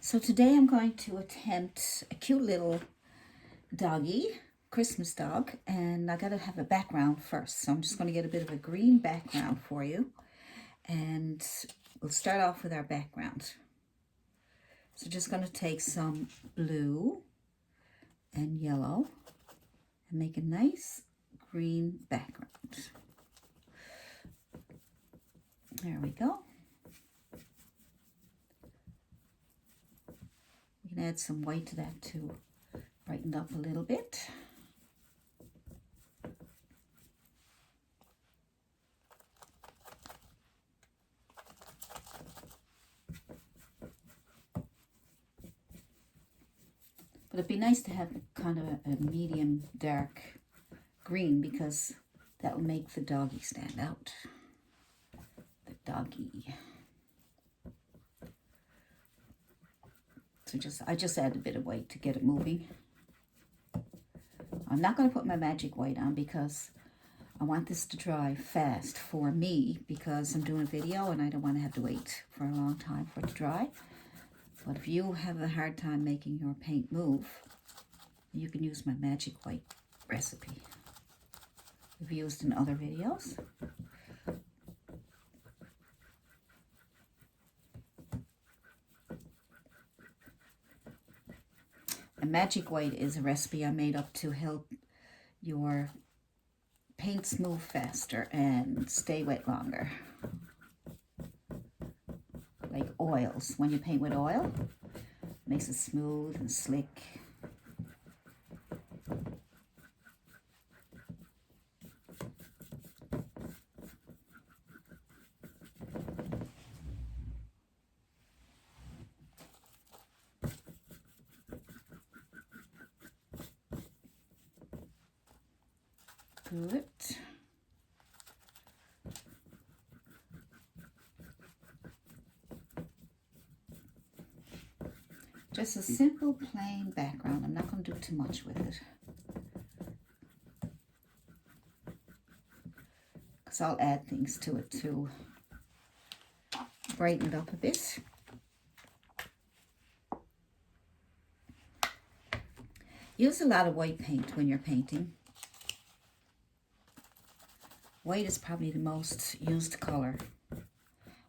So today I'm going to attempt a cute little doggy, Christmas dog, and I gotta have a background first. So I'm just gonna get a bit of a green background for you, and we'll start off with our background. So just gonna take some blue and yellow and make a nice green background. There we go. We can add some white to that to brighten it up a little bit. But it'd be nice to have kind of a medium dark green because that will make the doggy stand out. The doggy. So I just add a bit of white to get it moving. I'm not going to put my magic white on because I want this to dry fast for me because I'm doing a video and I don't want to have to wait for a long time for it to dry. But if you have a hard time making your paint move, you can use my magic white recipe we've used in other videos. And magic white is a recipe I made up to help your paints move faster and stay wet longer. Like oils. When you paint with oil, it makes it smooth and slick. Good. Just a simple plain background. I'm not going to do too much with it, because I'll add things to it to brighten it up a bit. Use a lot of white paint when you're painting. White is probably the most used color.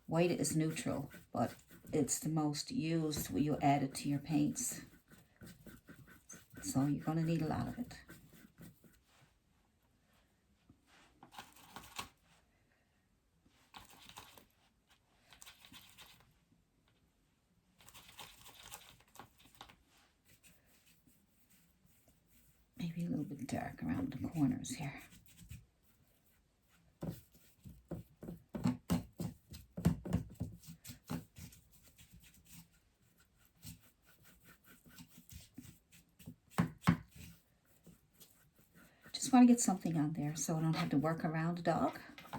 White is neutral, but it's the most used when you add it to your paints. So you're going to need a lot of it. Maybe a little bit dark around the corners here. Just want to get something on there so I don't have to work around the dog. I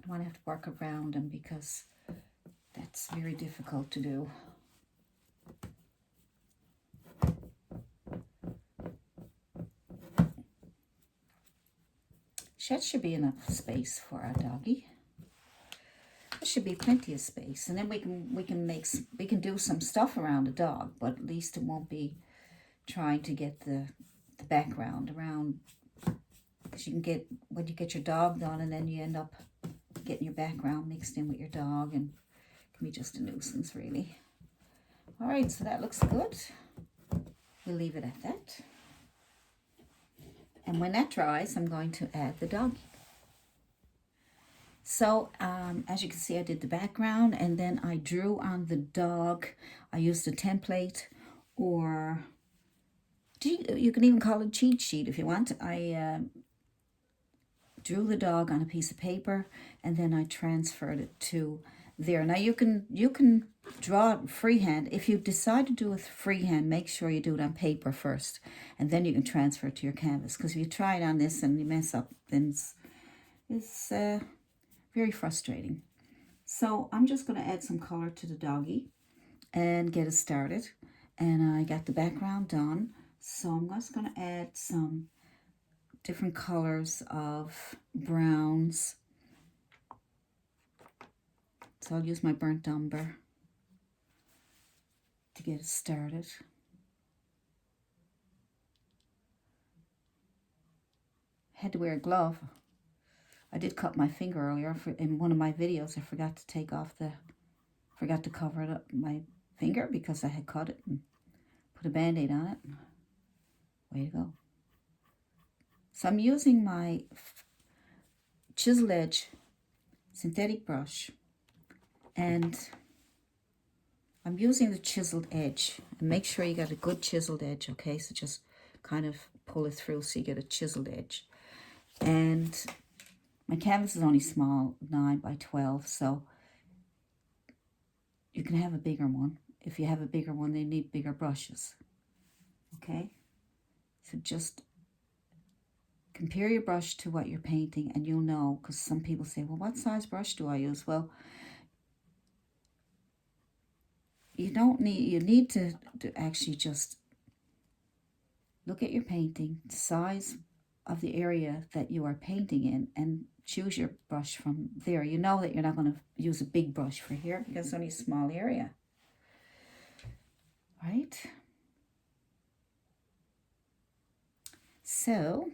don't want to have to work around him because that's very difficult to do. That should be enough space for our doggy. There should be plenty of space, and then we can do some stuff around the dog, but at least it won't be trying to get the background around, because you can get, when you get your dog done and then you end up getting your background mixed in with your dog, and it can be just a nuisance really. All right, so that looks good. We'll leave it at that. And when that dries, I'm going to add the doggy. So as you can see, I did the background and then I drew on the dog. I used a template, or you can even call it a cheat sheet if you want. I drew the dog on a piece of paper and then I transferred it to there. Now you can draw it freehand. If you decide to do it freehand, make sure you do it on paper first and then you can transfer it to your canvas, because if you try it on this and you mess up, then it's very frustrating. So I'm just going to add some color to the doggy and get it started. And I got the background done. So I'm just going to add some different colors of browns. So I'll use my burnt umber. get it started. Had to wear a glove. I did cut my finger earlier in one of my videos. I forgot to take off forgot to cover it up my finger because I had cut it and put a band-aid on it. Way to go. So I'm using my chiseled edge synthetic brush, and I'm using the chiseled edge. And make sure you got a good chiseled edge, okay? So just kind of pull it through so you get a chiseled edge. And my canvas is only small, 9 by 12, so you can have a bigger one. If you have a bigger one, they need bigger brushes, okay? So just compare your brush to what you're painting, and you'll know, because some people say, well, what size brush do I use? Well, you need to actually just look at your painting, the size of the area that you are painting in, and choose your brush from there. You know that you're not going to use a big brush for here because it's only a small area, right? So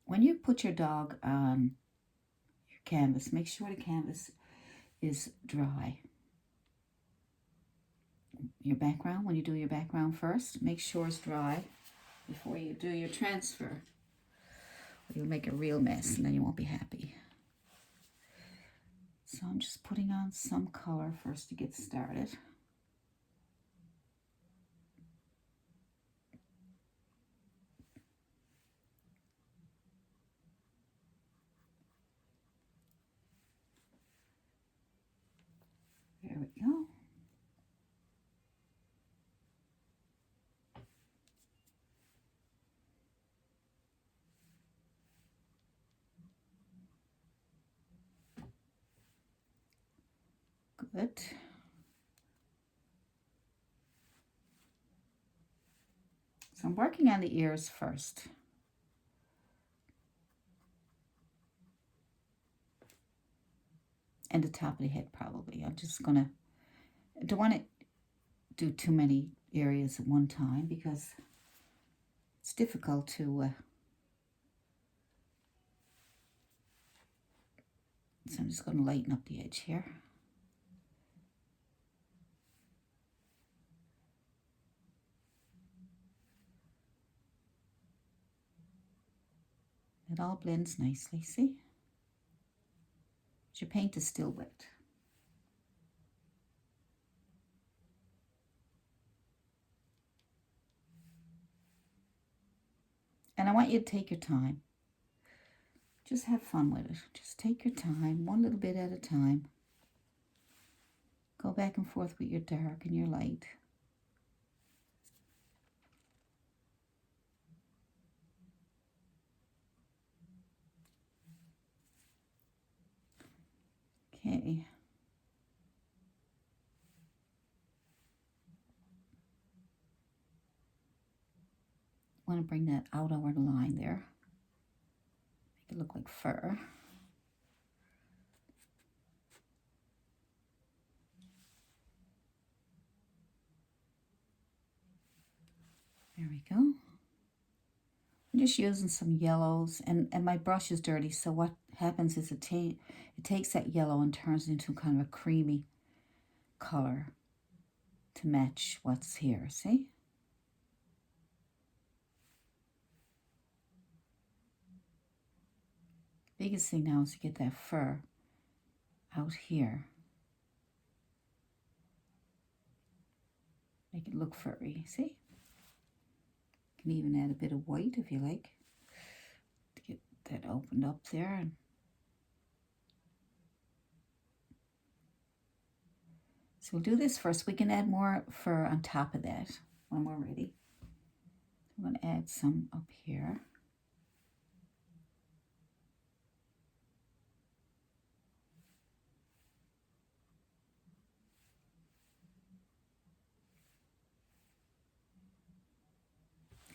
when you put your dog on your canvas, make sure the canvas is dry. Your background, when you do your background first, make sure it's dry before you do your transfer. Or you'll make a real mess and then you won't be happy. So I'm just putting on some color first to get started. There we go. Good. So I'm working on the ears first. And the top of the head probably. I'm just gonna, I don't want to do too many areas at one time because it's difficult to, so I'm just gonna lighten up the edge here. It all blends nicely, see? But your paint is still wet. And I want you to take your time. Just have fun with it. Just take your time, one little bit at a time. Go back and forth with your dark and your light. Okay. Want to bring that out over the line there. Make it look like fur. There we go. I'm just using some yellows, and my brush is dirty, so what happens is it takes that yellow and turns it into kind of a creamy color to match what's here, see? Biggest thing now is to get that fur out here. Make it look furry, see? You can even add a bit of white if you like to get that opened up there. So we'll do this first. We can add more fur on top of that when we're ready. I'm going to add some up here.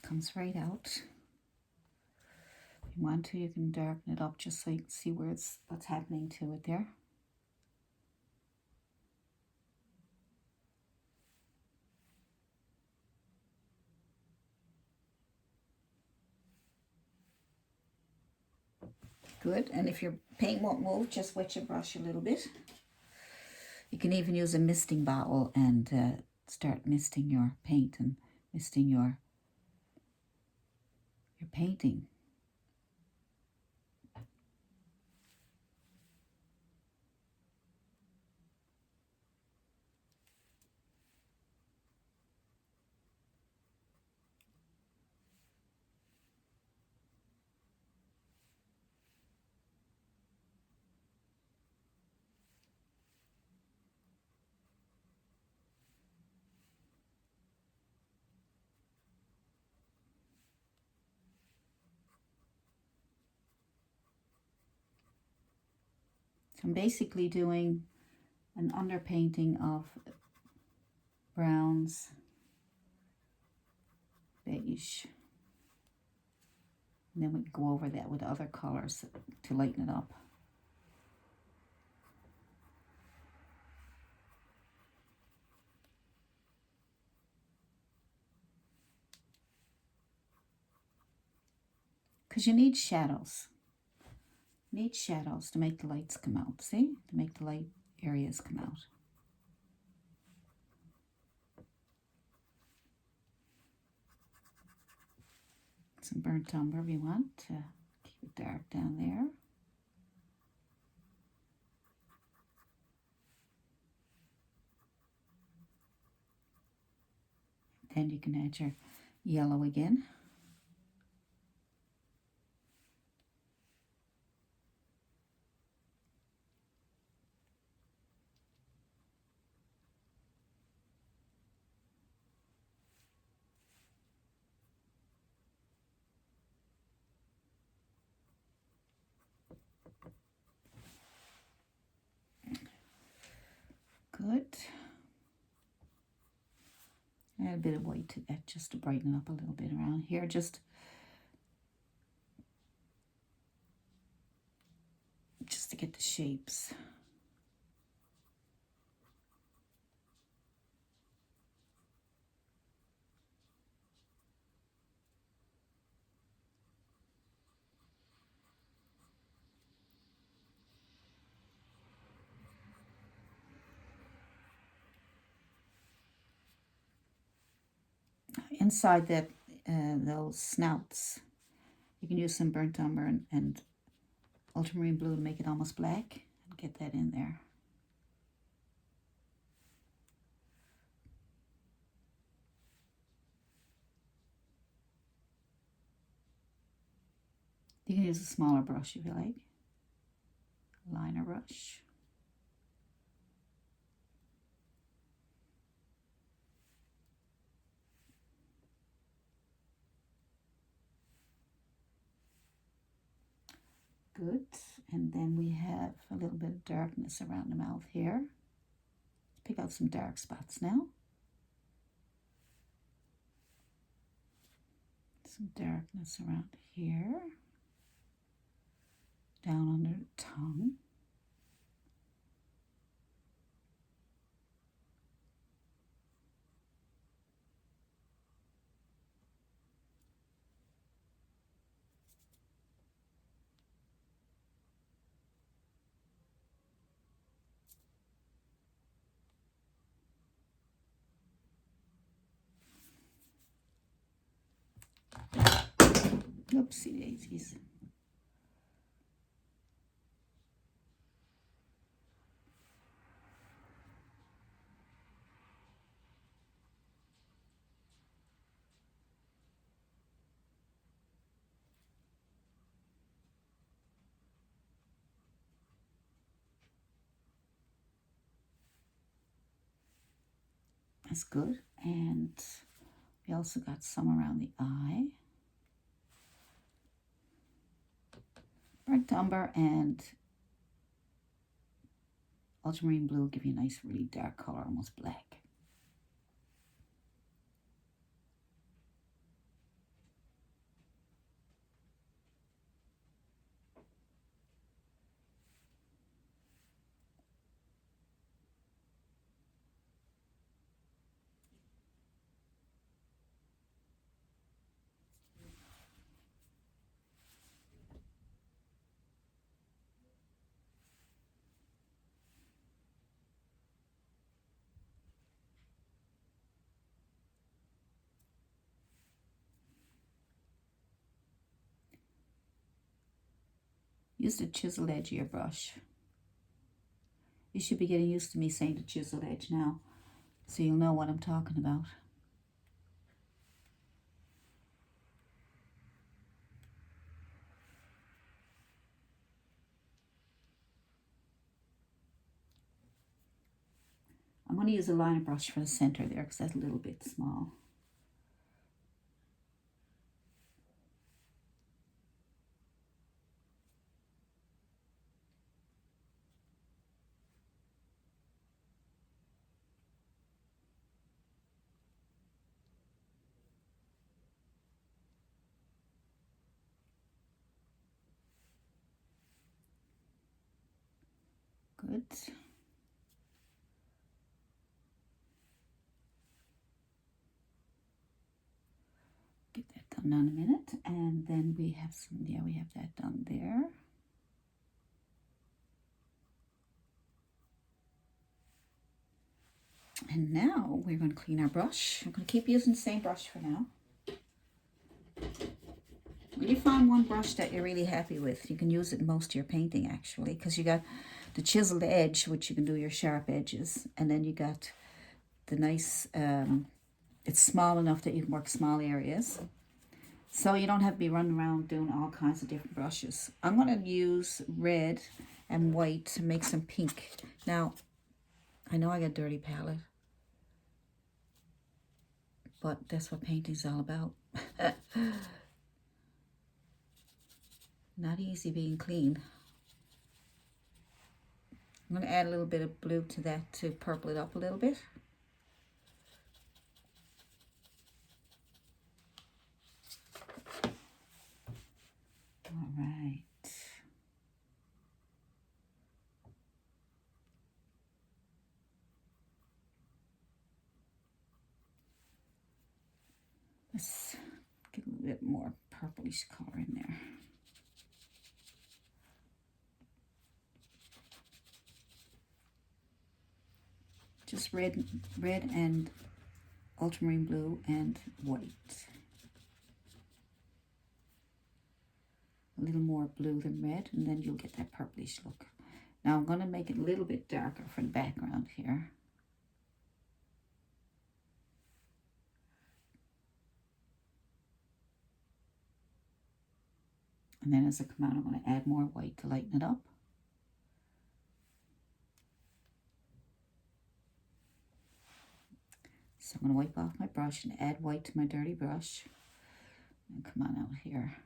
Comes right out. If you want to, you can darken it up just so you can see what's happening to it there. Good. And if your paint won't move, just wet your brush a little bit. You can even use a misting bottle and start misting your paint and misting your painting. So I'm basically doing an underpainting of browns, beige. And then we can go over that with other colors to lighten it up. Because you need shadows. You need shadows to make the lights come out, see? To make the light areas come out. Some burnt umber if you want to keep it dark down there. Then you can add your yellow again. Good. Add a bit of white to that just to brighten up a little bit around here. Just to get the shapes. Inside that those snouts, you can use some burnt umber and ultramarine blue to make it almost black and get that in there. You can use a smaller brush if you like, liner brush. Good. And then we have a little bit of darkness around the mouth here. Let's pick out some dark spots now. Some darkness around here. Down under the tongue. Oopsie daisies. That's good. And we also got some around the eye. Burnt umber and ultramarine blue give you a nice, really dark color, almost black. Use the chiseled edge of your brush. You should be getting used to me saying the chiseled edge now, so you'll know what I'm talking about. I'm going to use a liner brush for the center there because that's a little bit small. Good. Get that done now in a minute. And then we have some, yeah, we have that done there. And now we're going to clean our brush. I'm going to keep using the same brush for now. When you find one brush that you're really happy with, you can use it in most of your painting actually, because you got the chiseled edge, which you can do your sharp edges, and then you got the nice, it's small enough that you can work small areas. So you don't have to be running around doing all kinds of different brushes. I'm going to use red and white to make some pink. Now, I know I got a dirty palette, but that's what painting's all about. Not easy being clean. I'm going to add a little bit of blue to that to purple it up a little bit. All right. Let's get a little bit more purplish color in there. Just red and ultramarine blue and white. A little more blue than red, and then you'll get that purplish look. Now I'm going to make it a little bit darker for the background here. And then as I come out, I'm going to add more white to lighten it up. So I'm going to wipe off my brush and add white to my dirty brush. And come on out here.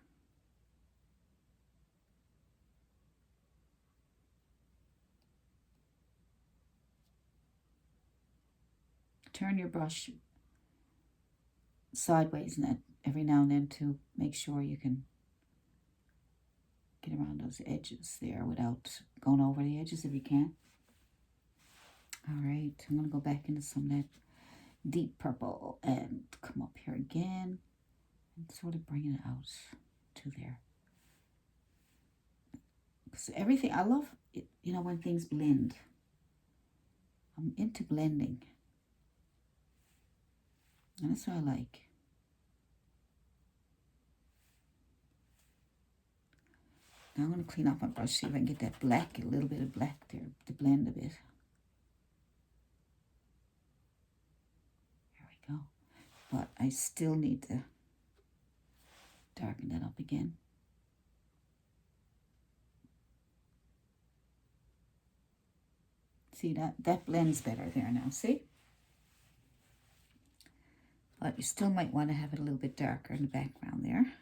Turn your brush sideways and that every now and then to make sure you can get around those edges there without going over the edges if you can. All right, I'm going to go back into some of that deep purple and come up here again and sort of bring it out to there. Because everything, I love it, you know, when things blend. I'm into blending. And that's what I like. Now I'm going to clean off my brush, see if I can get that black, a little bit of black there to blend a bit. There we go. But I still need to darken that up again. See, that blends better there now, see? But you still might want to have it a little bit darker in the background there.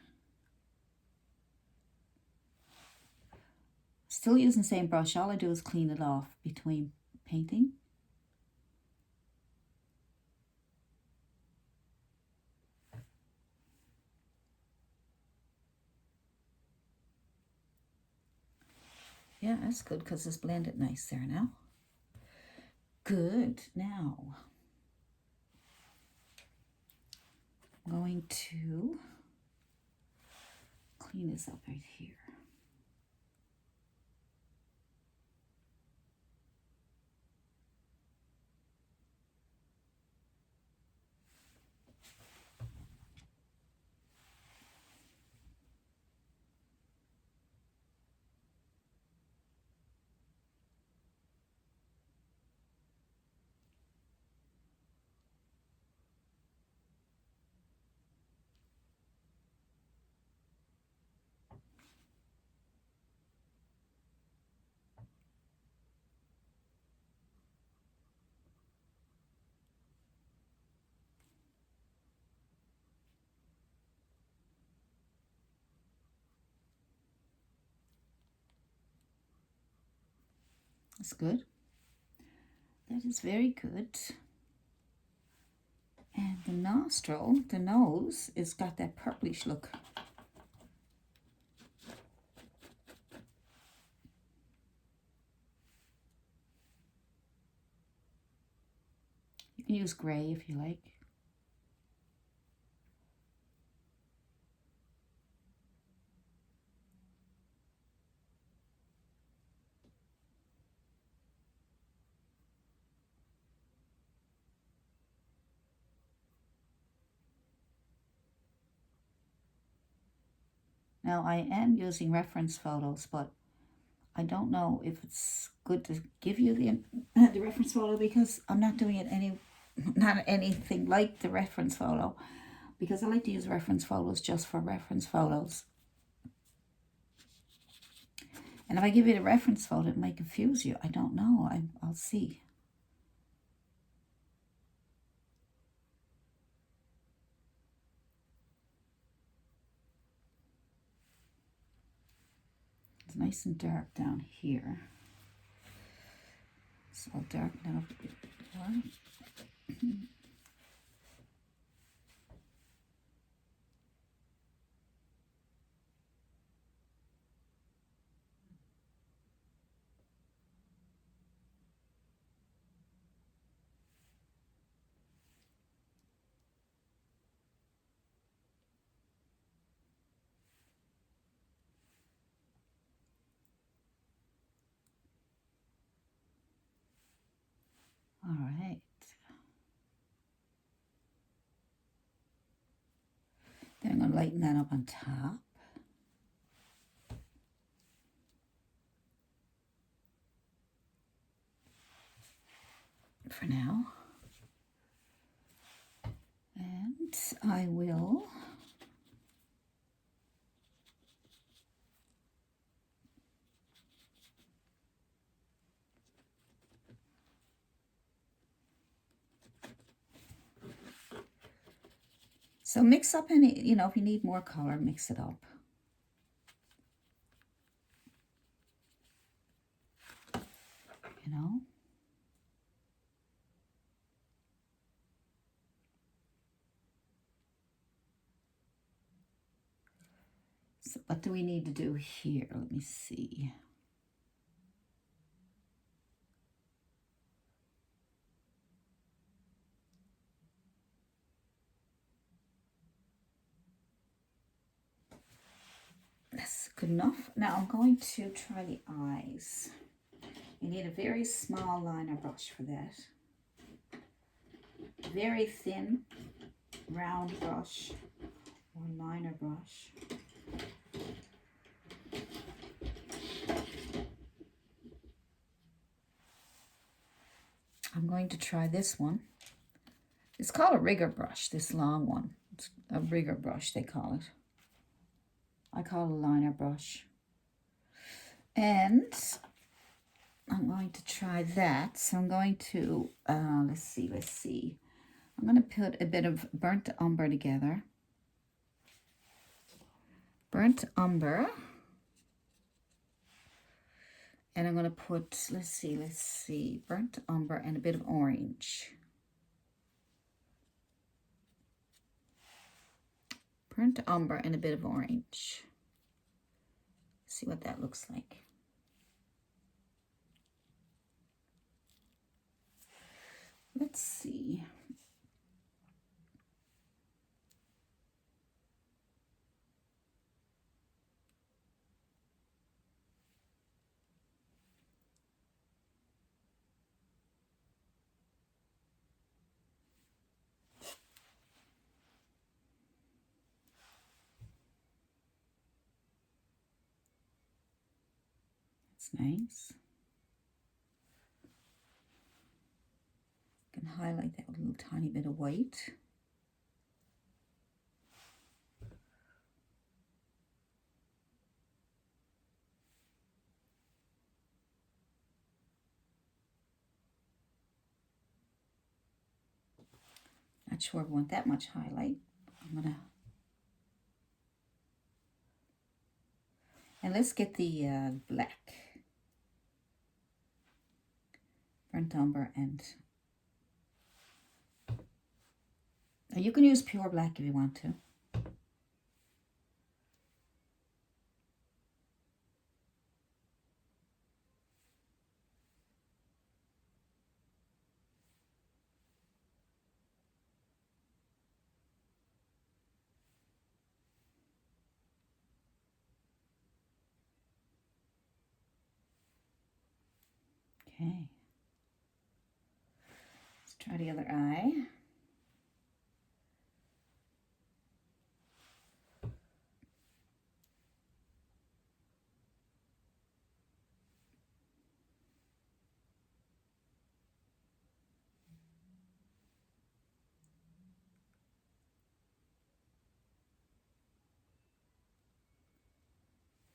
Still using the same brush. All I do is clean it off between painting. Yeah, that's good because it's blended nice there now. Good. Now, I'm going to clean this up right here. That's good. That is very good. And the nostril, the nose, it's got that purplish look. You can use gray if you like. Now I am using reference photos, but I don't know if it's good to give you the reference photo because I'm not doing it not anything like the reference photo, because I like to use reference photos just for reference photos. And if I give you the reference photo, it might confuse you. I don't know. I'll see. It's nice and dark down here. So I'll darken it up a bit more. All right. Then I'm going to lighten that up on top. For now. And I will so mix up any, if you need more color, mix it up. So what do we need to do here? Let me see. That's good enough. Now I'm going to try the eyes. You need a very small liner brush for that. Very thin round brush or liner brush. I'm going to try this one. It's called a rigger brush, this long one. It's a rigger brush, they call it. I call it a liner brush. And I'm going to try that. So I'm going to, let's see. I'm going to put a bit of burnt umber together. Burnt umber. And I'm going to put, let's see, burnt umber and a bit of orange. Burnt umber and a bit of orange. See what that looks like. Let's see. That's nice. You can highlight that with a little tiny bit of white. Not sure I want that much highlight. And let's get the black. burnt umber, and you can use pure black if you want to. Okay. Let's try the other eye.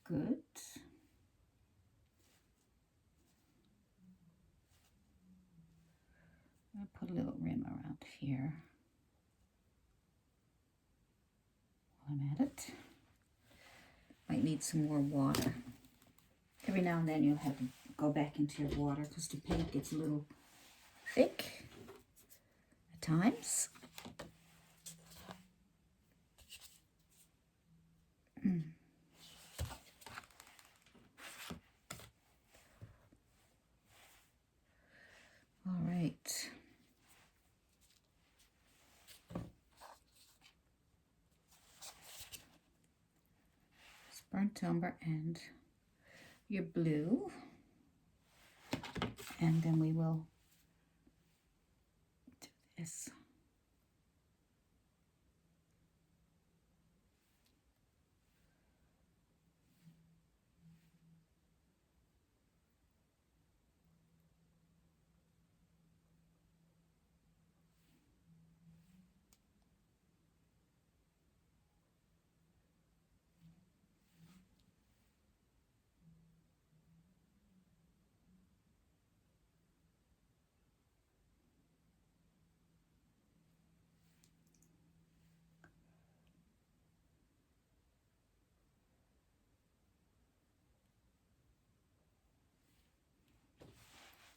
Good. I'll put a little rim around here while I'm at it. Might need some more water. Every now and then you'll have to go back into your water because the paint gets a little thick at times. All right. It's burnt umber and your blue. And then we will do this.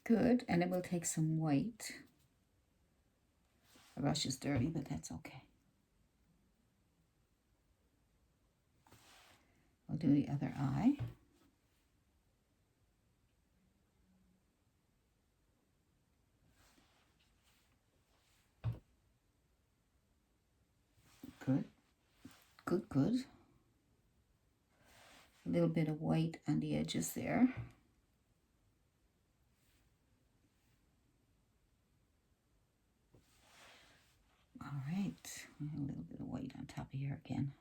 Good, and then we'll take some white. The brush is dirty, but that's okay. We'll do the other eye. Good, good, good. A little bit of white on the edges there. All right, a little bit of white on top of here again.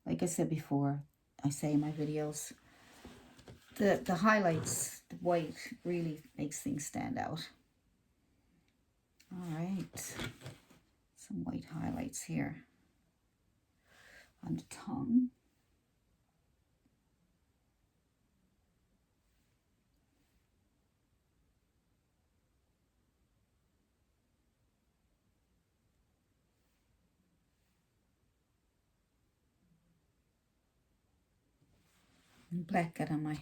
Like I said before, I say in my videos, the highlights, the white really makes things stand out. All right, some white highlights here on the tongue. And black out on my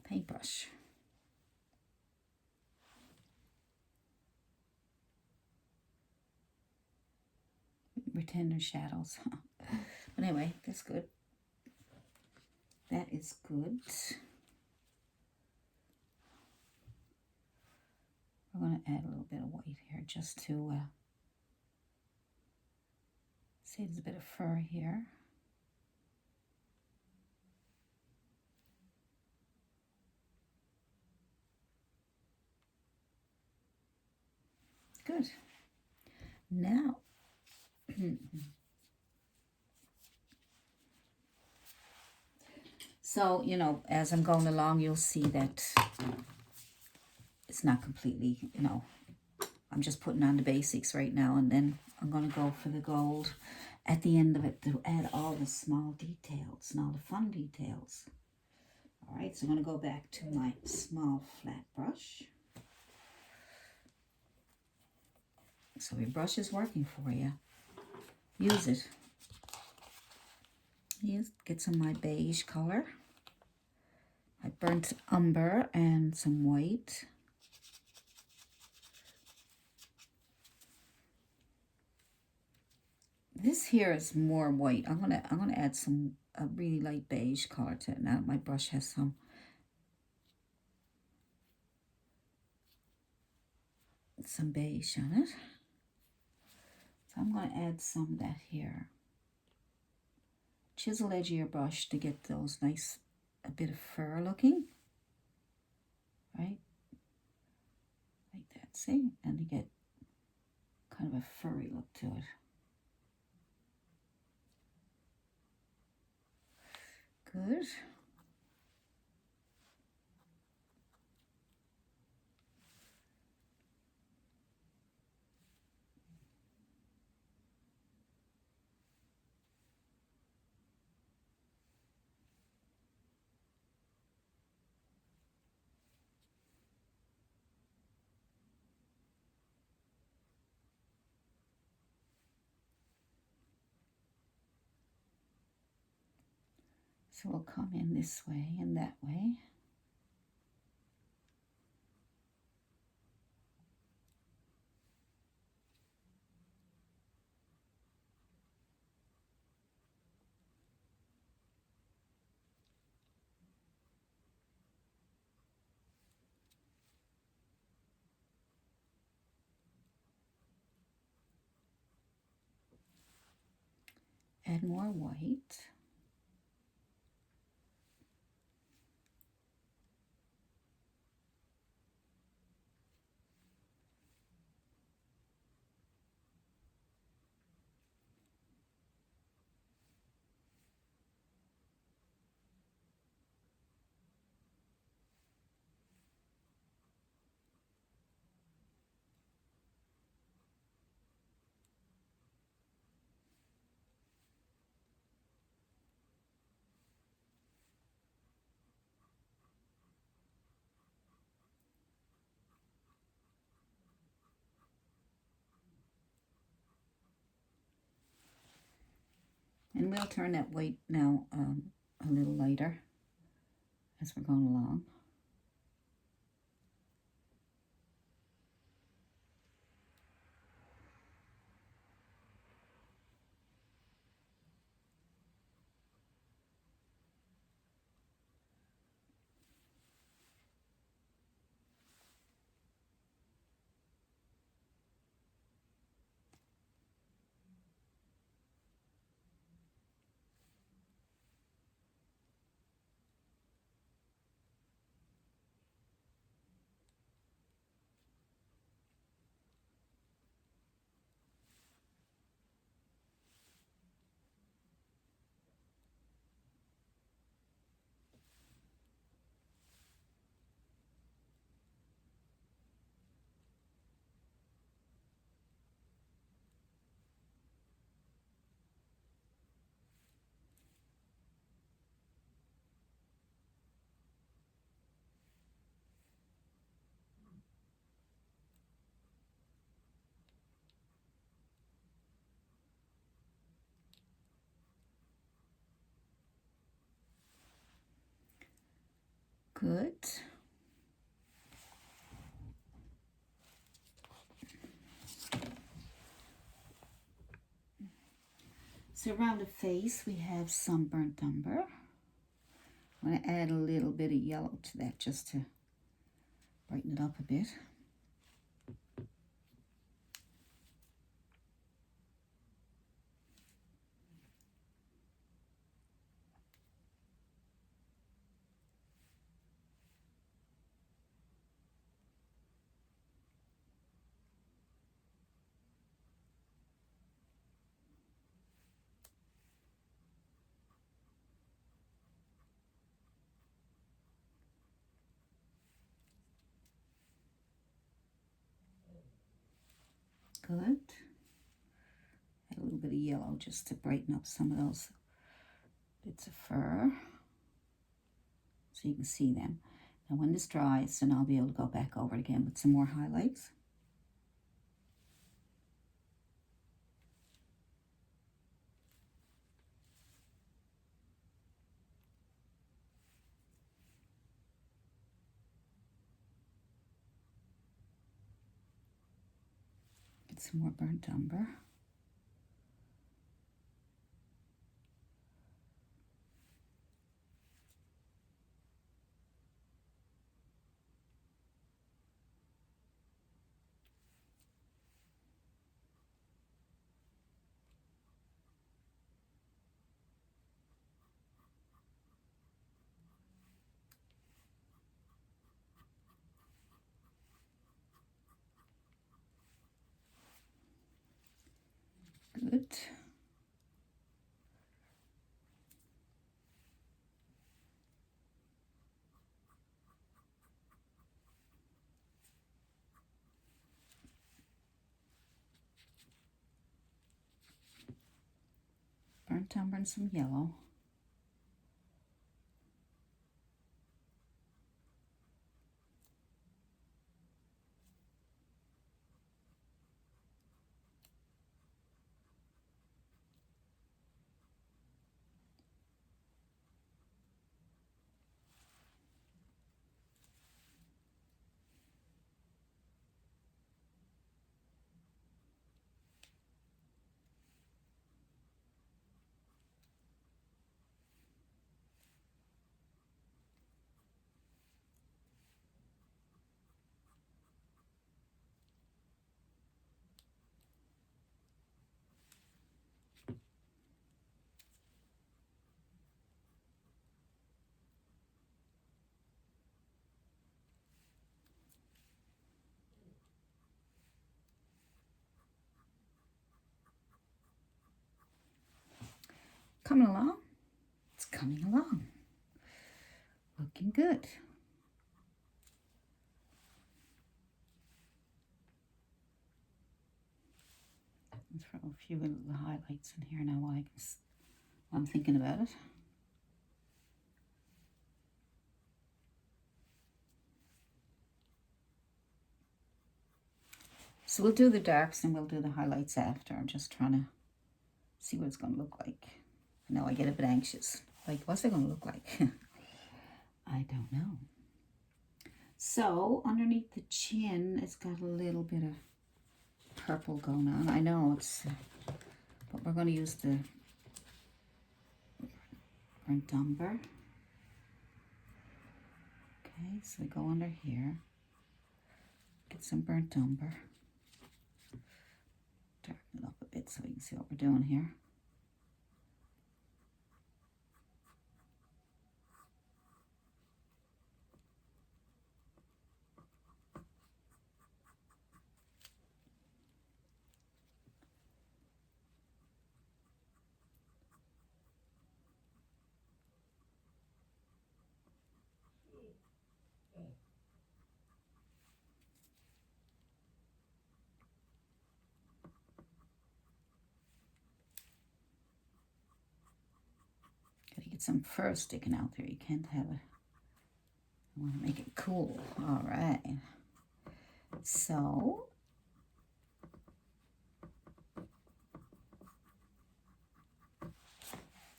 paintbrush. Pretend they're shadows. But anyway, that's good. That is good. We're going to add a little bit of white here just to see there's a bit of fur here. Good. Now, so, you know, as I'm going along, you'll see that it's not completely, you know, I'm just putting on the basics right now, and then I'm going to go for the gold at the end of it to add all the small details and all the fun details. All right, so I'm going to go back to my small flat brush. So your brush is working for you. Use it. Yes, get some of my beige color. My burnt umber and some white. This here is more white. I'm gonna add a really light beige color to it. Now my brush has some beige on it. So I'm gonna add some of that here. Chisel edge of your brush to get those nice, a bit of fur looking, right? Like that, see? And to get kind of a furry look to it. Good. So we'll come in this way and that way. Add more white. And we'll turn that white now a little lighter as we're going along. Good. So around the face, we have some burnt umber. I'm going to add a little bit of yellow to that just to brighten it up a bit. Good. Add a little bit of yellow just to brighten up some of those bits of fur so you can see them. Now when this dries, then I'll be able to go back over it again with some more highlights. Get some more burnt umber. Good. Burnt umber and some yellow. Coming along. It's coming along. Looking good. I'll throw a few little highlights in here now while I'm thinking about it. So we'll do the darks and we'll do the highlights after. I'm just trying to see what it's going to look like. Now I get a bit anxious. Like, what's it going to look like? I don't know. So underneath the chin, it's got a little bit of purple going on. I know it's, but we're going to use the burnt umber. Okay, so we go under here. Get some burnt umber. Darken it up a bit so we can see what we're doing here. Gotta get some fur sticking out there. You can't have it. I want to make it cool. All right. So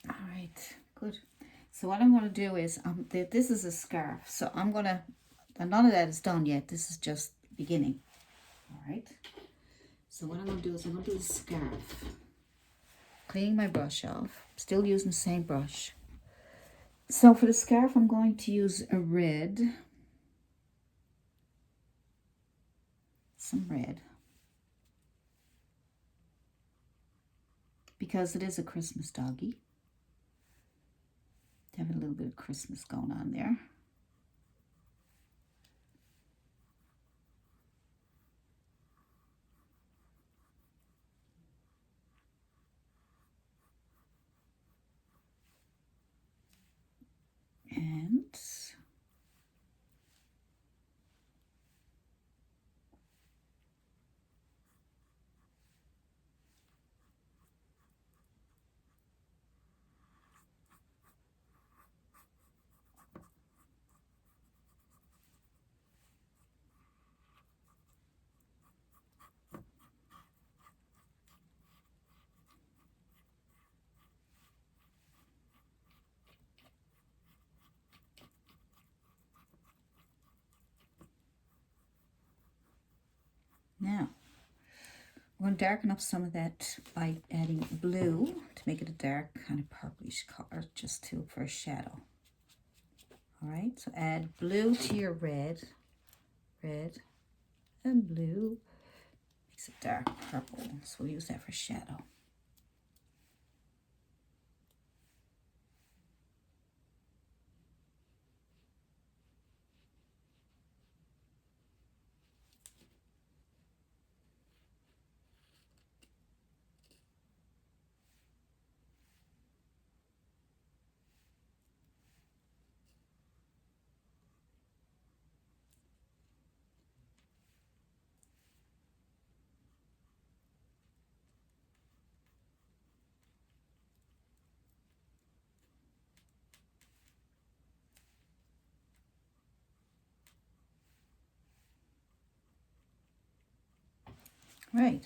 all right, good. So what I'm going to do is, this is a scarf. So I'm going to, none of that is done yet. This is just beginning. All right. So what I'm going to do is I'm going to do the scarf. Cleaning my brush off. Still using the same brush. So for the scarf, I'm going to use a red. Some red. Because it is a Christmas doggy. Have a little bit of Christmas going on there. And now I'm going to darken up some of that by adding blue to make it a dark kind of purplish color, just for a shadow. All right, so add blue to your red, and blue. Makes it dark purple, so we'll use that for shadow. Right.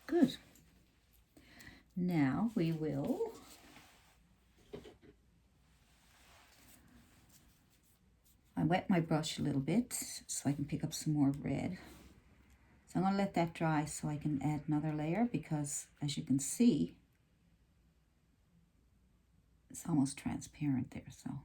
Good. Now we will I wet my brush a little bit so I can pick up some more red. So I'm going to let that dry so I can add another layer, because as you can see, it's almost transparent there. So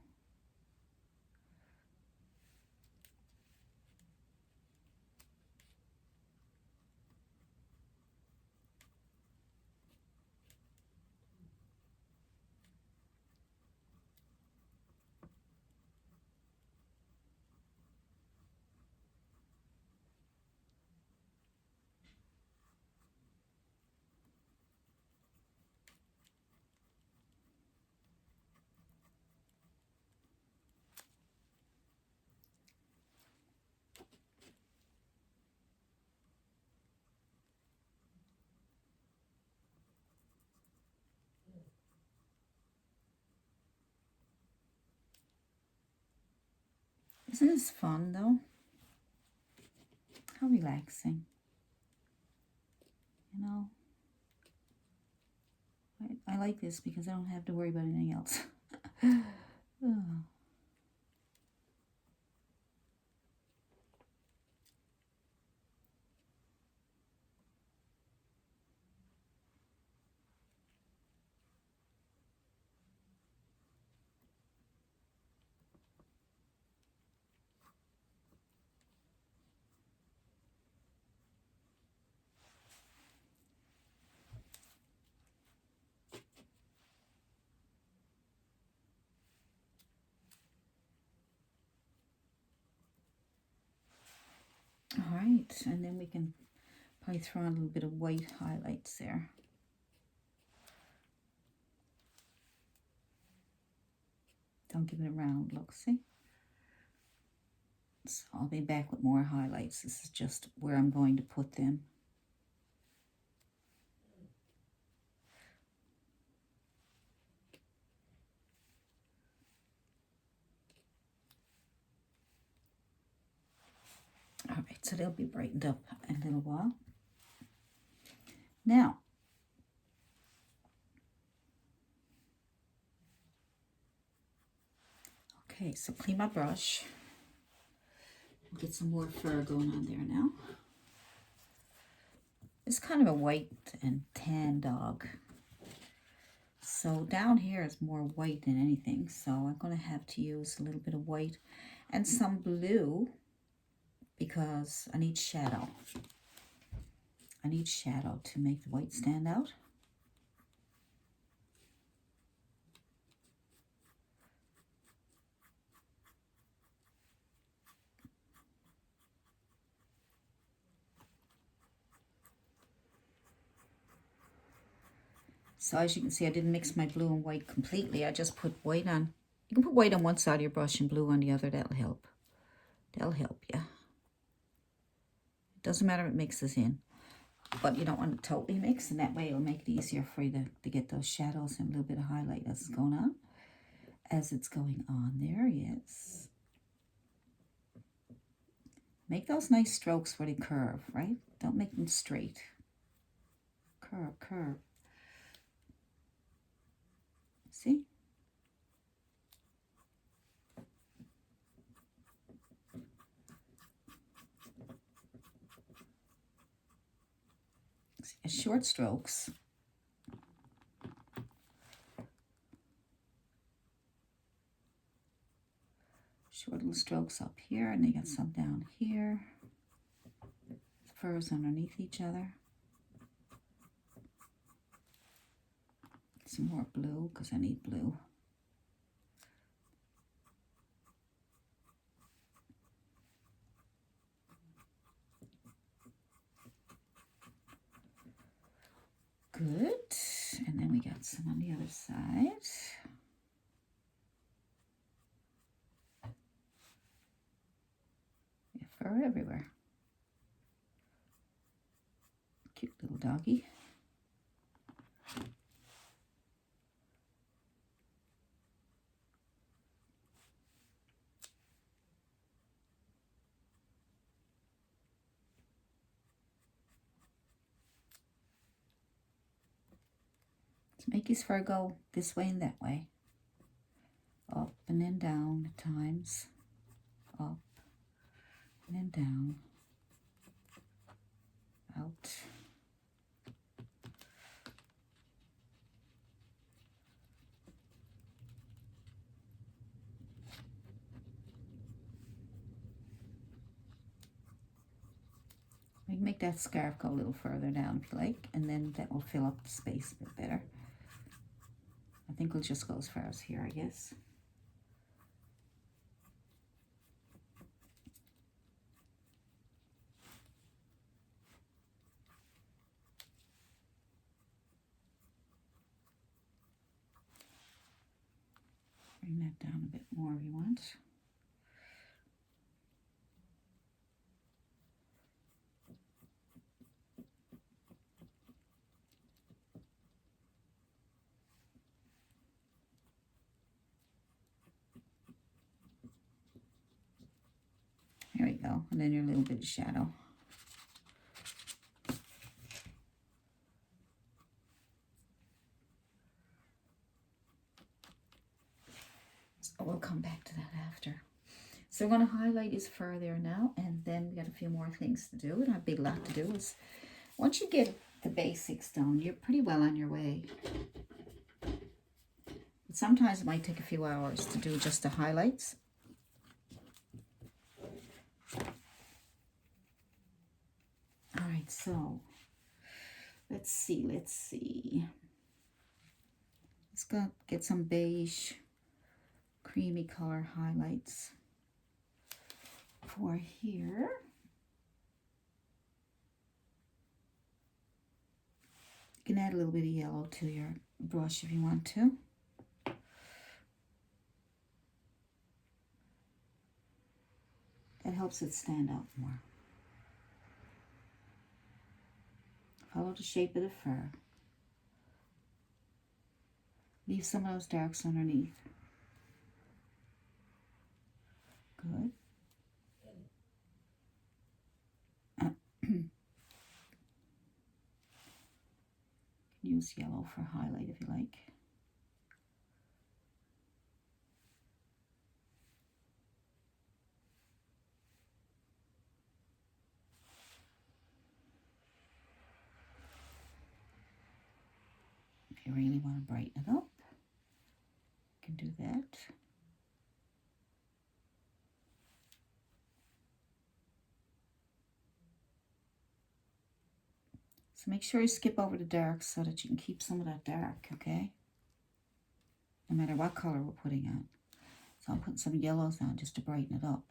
isn't this fun though? How relaxing. You know, I like this because I don't have to worry about anything else. Oh. All right, and then we can probably throw on a little bit of white highlights there. Don't give it a round look, see? So I'll be back with more highlights. This is just where I'm going to put them. All right, so they'll be brightened up in a little while. Now, okay, so clean my brush. Get some more fur going on there now. It's kind of a white and tan dog. So down here is more white than anything. So I'm going to have to use a little bit of white and some blue because I need shadow. I need shadow to make the white stand out. So as you can see, I didn't mix my blue and white completely. I just put white on. You can put white on one side of your brush and blue on the other. That'll help. That'll help you. It doesn't matter if it mixes in, but you don't want to totally mix, and that way it'll make it easier for you to get those shadows and a little bit of highlight as it's going on. As it's going on there, yes. Make those nice strokes where they curve, right? Don't make them straight. curve. See? Short strokes. Short little strokes up here, and they got some down here. Furs underneath each other. Some more blue, because I need blue. Good. And then we got some on the other side. Yeah, fur everywhere. Cute little doggy. Make his fur go this way and that way. Up and then down at times. Up and then down. Out. We can make that scarf go a little further down if you like, and then that will fill up the space a bit better. I think we'll just go as far as here, I guess. Bring that down a bit more if you want. There we go, and then your little bit of shadow. So we'll come back to that after. So we're going to highlight his fur there now, and then we got a few more things to do. And a big lot to do is, once you get the basics done, you're pretty well on your way. But sometimes it might take a few hours to do just the highlights. All right, so let's see. Let's go get some beige, creamy color highlights for here. You can add a little bit of yellow to your brush if you want to. That helps it stand out more. Follow the shape of the fur. Leave some of those darks underneath. Good. Use yellow for highlight if you like. If you really want to brighten it up, you can do that. So make sure you skip over the dark so that you can keep some of that dark, okay? No matter what color we're putting on. So I'm putting some yellows on just to brighten it up.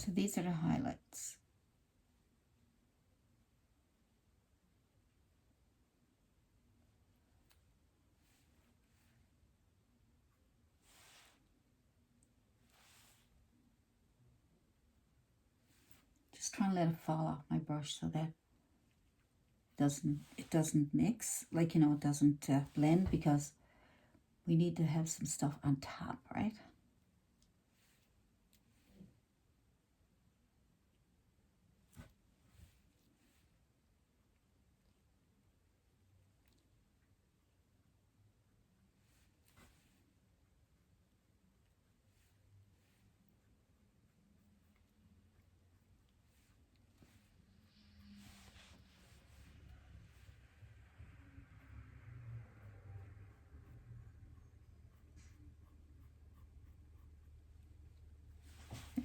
So these are the highlights. Just trying to let it fall off my brush so that it doesn't mix, like, you know, it doesn't blend, because we need to have some stuff on top, right?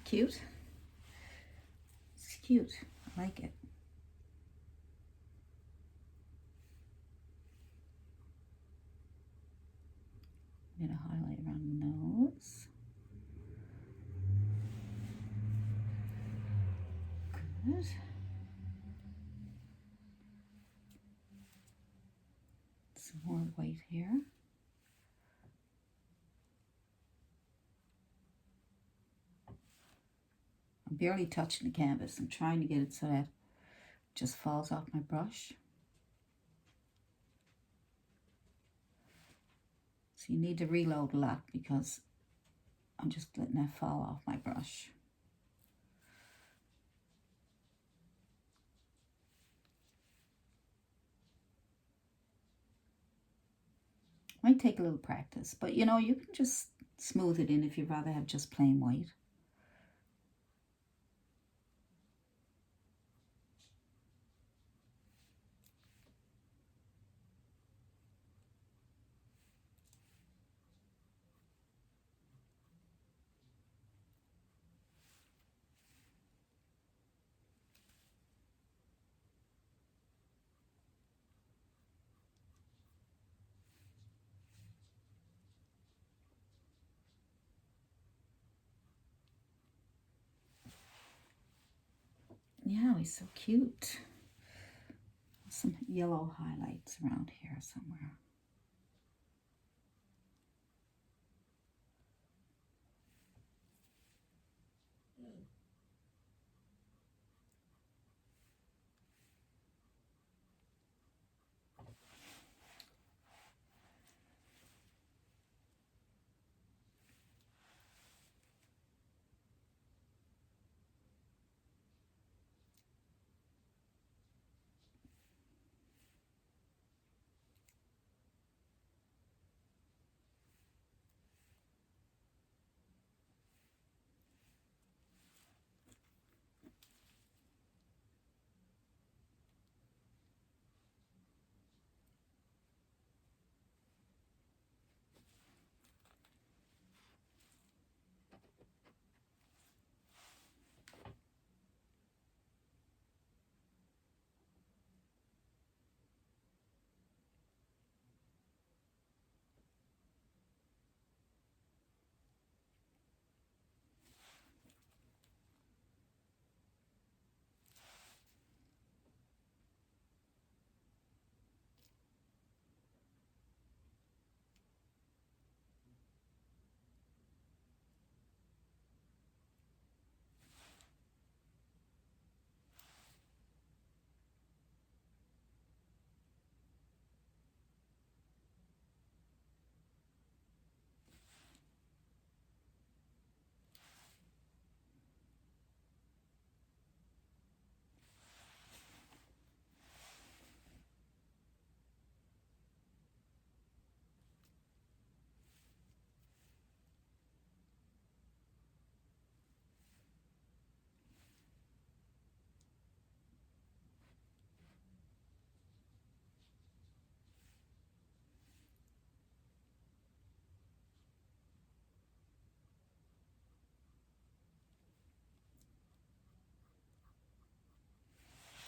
Cute. It's cute. I like it. I'm going to highlight around the nose. Good. Some more white here. I'm barely touching the canvas. I'm trying to get it so that it just falls off my brush. So you need to reload a lot, because I'm just letting that fall off my brush. Might take a little practice, but you know, you can just smooth it in if you'd rather have just plain white. Yeah, he's so cute. Some yellow highlights around here somewhere.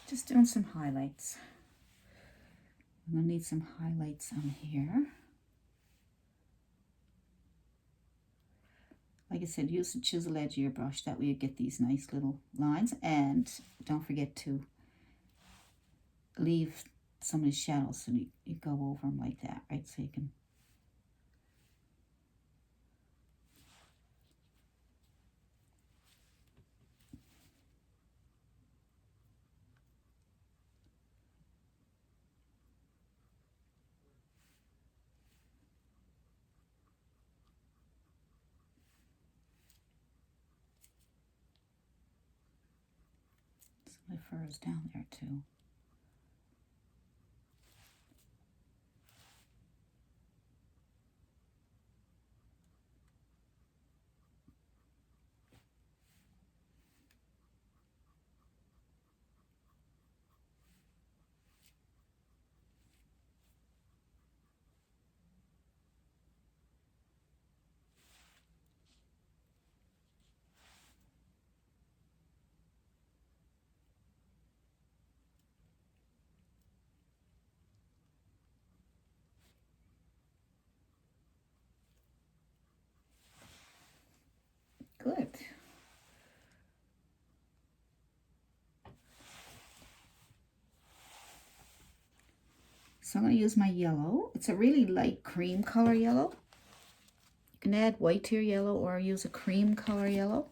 Just doing some highlights. I'm gonna need some highlights on here. Like I said, use the chisel edge of your brush. That way you get these nice little lines. And don't forget to leave some of the shadows so you go over them like that, right? So you can... The fur is down there too. Good. So I'm going to use my yellow. It's a really light cream color yellow. You can add white to your yellow or use a cream color yellow.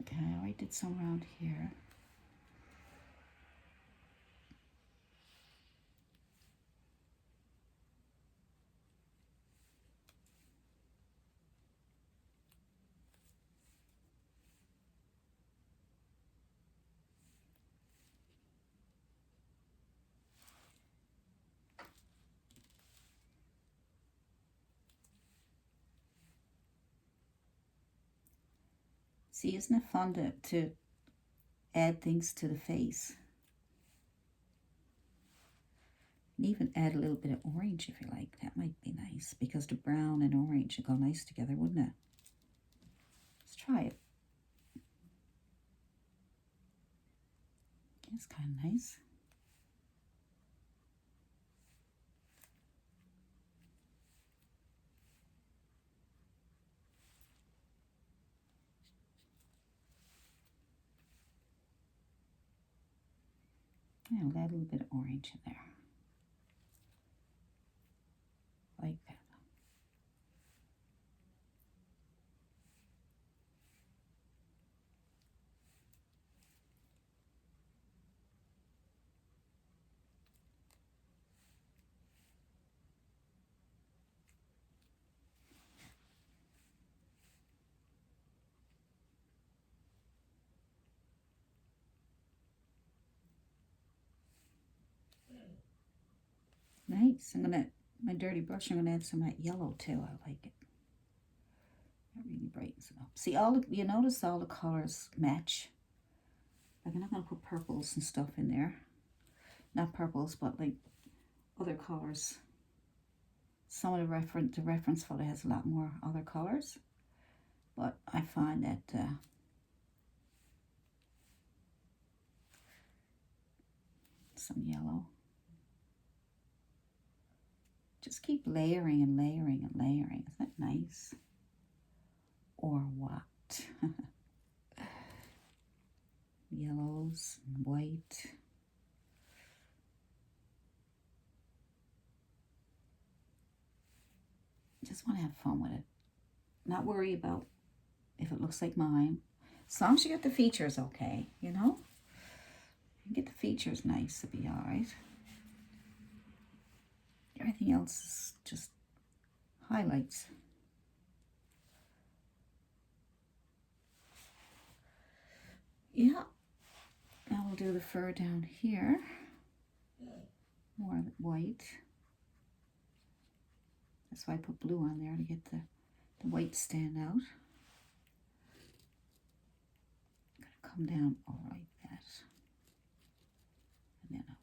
Okay, I already did some around here. See, isn't it fun to add things to the face? And even add a little bit of orange if you like. That might be nice because the brown and orange would go nice together, wouldn't it? Let's try it. It's kind of nice. Yeah, I'll add a little bit of orange in there. Like that. Nice. My dirty brush, I'm gonna add some of that yellow too. I like it. That really brightens it up. See, you notice all the colors match. Like I'm not gonna put purples and stuff in there. Not purples, but like other colors. Some of the reference photo has a lot more other colors, but I find that some yellow. Just keep layering and layering and layering. Isn't that nice? Or what? Yellows and white. Just want to have fun with it. Not worry about if it looks like mine. As long as you get the features okay, you know? You get the features nice, it'll be all right. Everything else is just highlights. Yeah. Now we'll do the fur down here. More white. That's why I put blue on there to get the white stand out. I'm gonna come down all like that. And then out.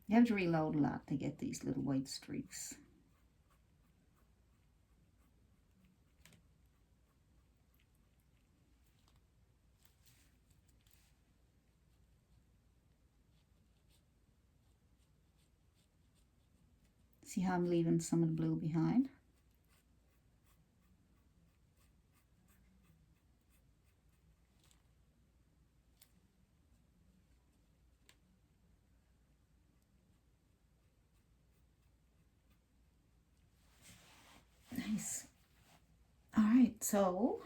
You have to reload a lot to get these little white streaks. See how I'm leaving some of the blue behind? Nice. All right, so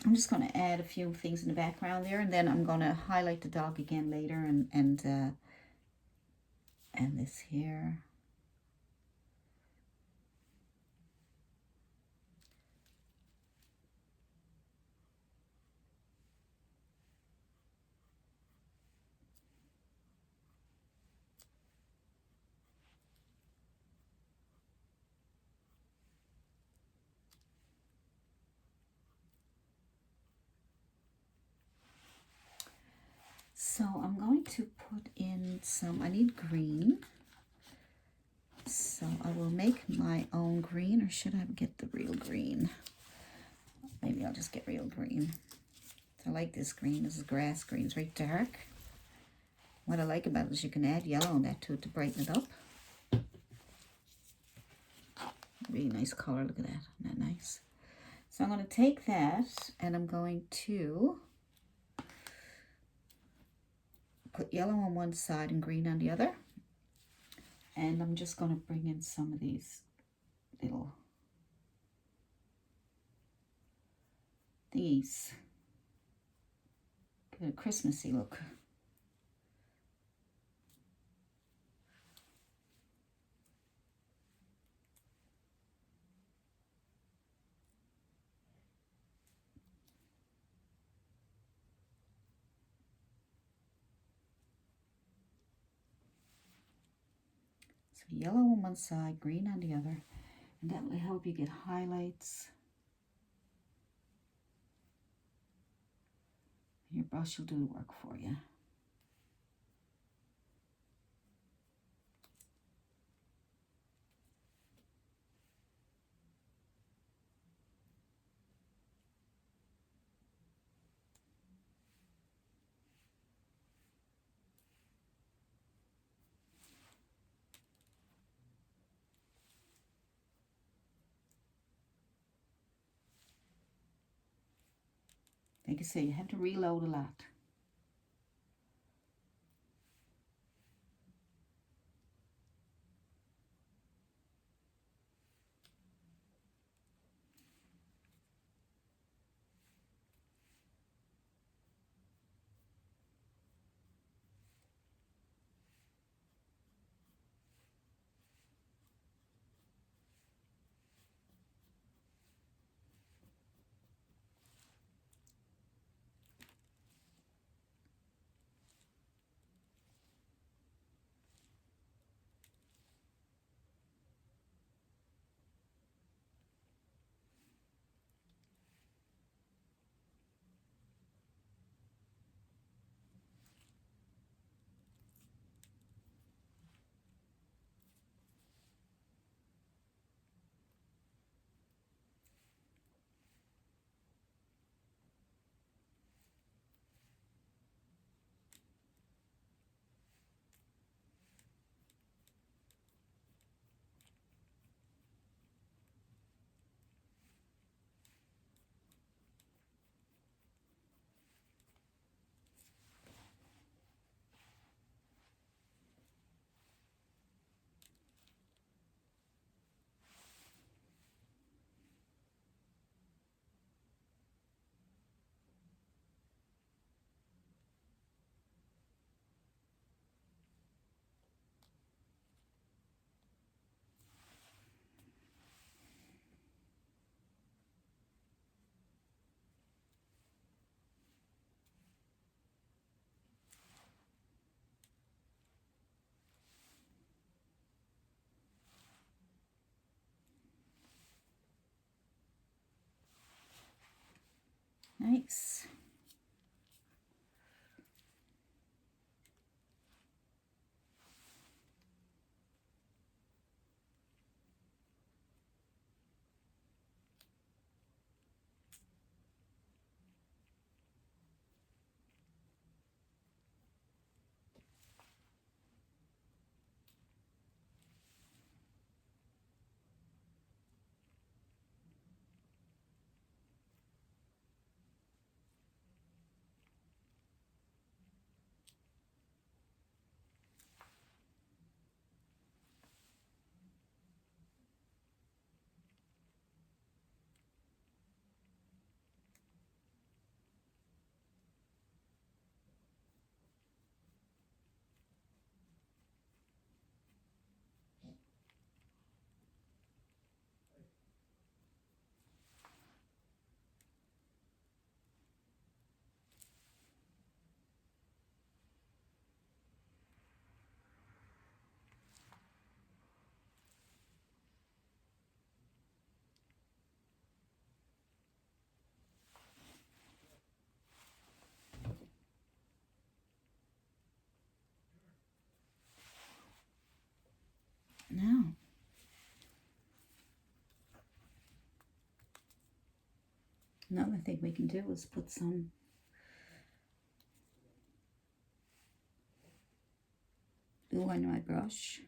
I'm just going to add a few things in the background there, and then I'm going to highlight the dog again later, and this here. So I'm going to put in some, I need green. So I will make my own green, or should I get the real green? Maybe I'll just get real green. So I like this green. This is grass green. It's very dark. What I like about it is you can add yellow on that to it to brighten it up. Really nice color. Look at that. Isn't that nice? So I'm going to take that and I'm going to put yellow on one side and green on the other. And I'm just going to bring in some of these little thingies. Give it a Christmassy look. So yellow on one side, green on the other, and that will help you get highlights. Your brush will do the work for you. Like I say, you have to reload a lot. Nice. Another thing we can do is put some glue on my brush.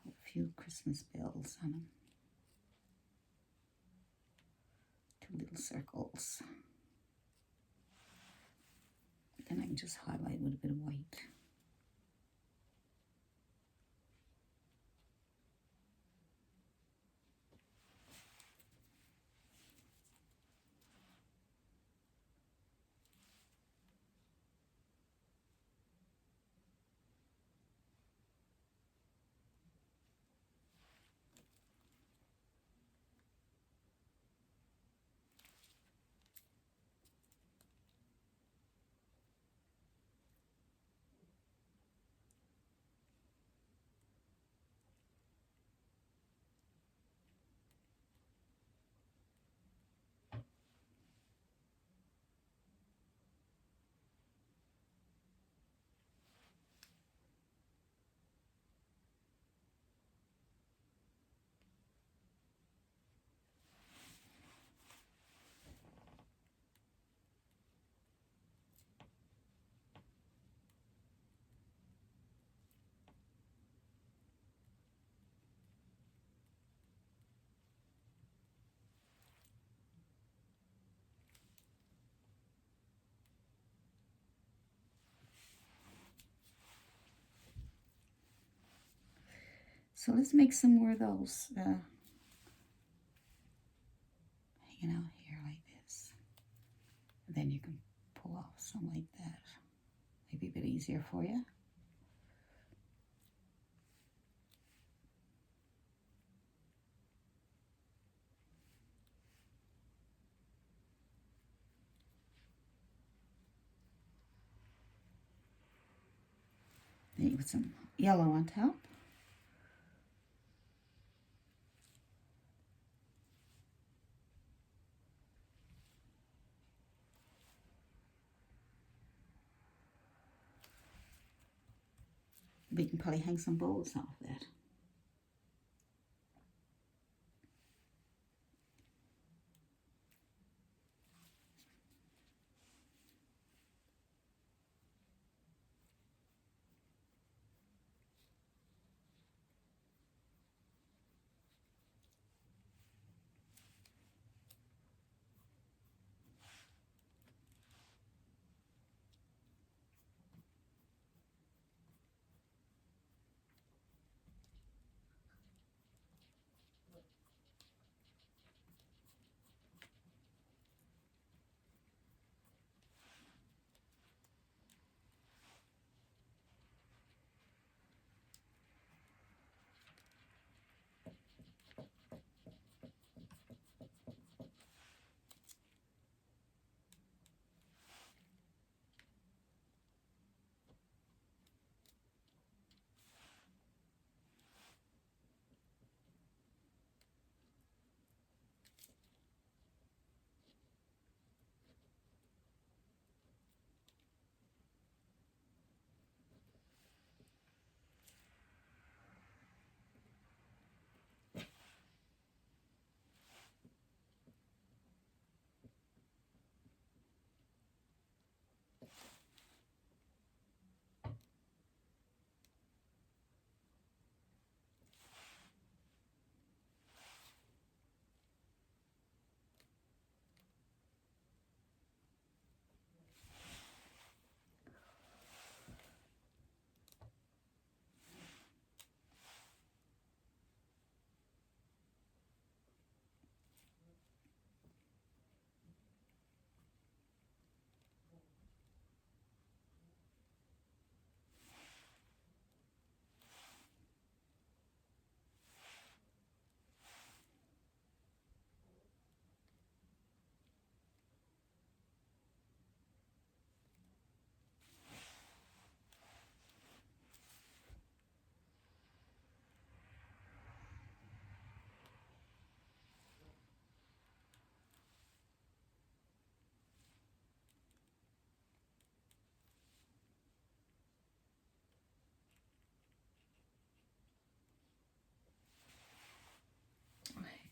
Put a few Christmas bells on them. 2 little circles. Then I can just highlight with a bit of white. So let's make some more of those hanging out here like this. And then you can pull off some like that. Maybe a bit easier for you. Then you put some yellow on top. We can probably hang some bows off that.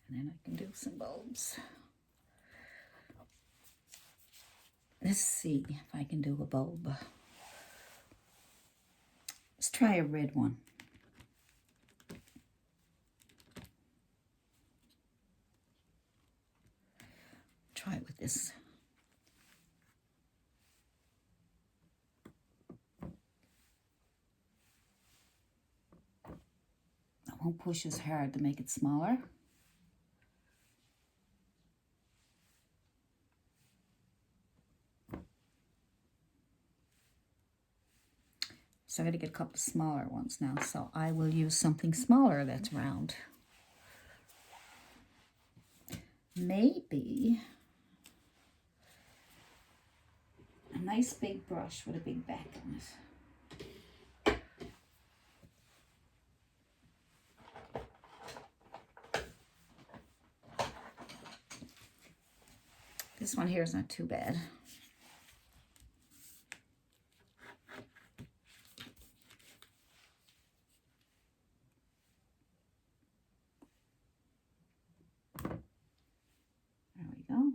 And then I can do some bulbs. Let's see if I can do a bulb. Let's try a red one. Try it with this. I won't push as hard to make it smaller. So I'm going to get a couple of smaller ones now. So I will use something smaller that's round. Maybe a nice big brush with a big back on it. This one here is not too bad. There we go.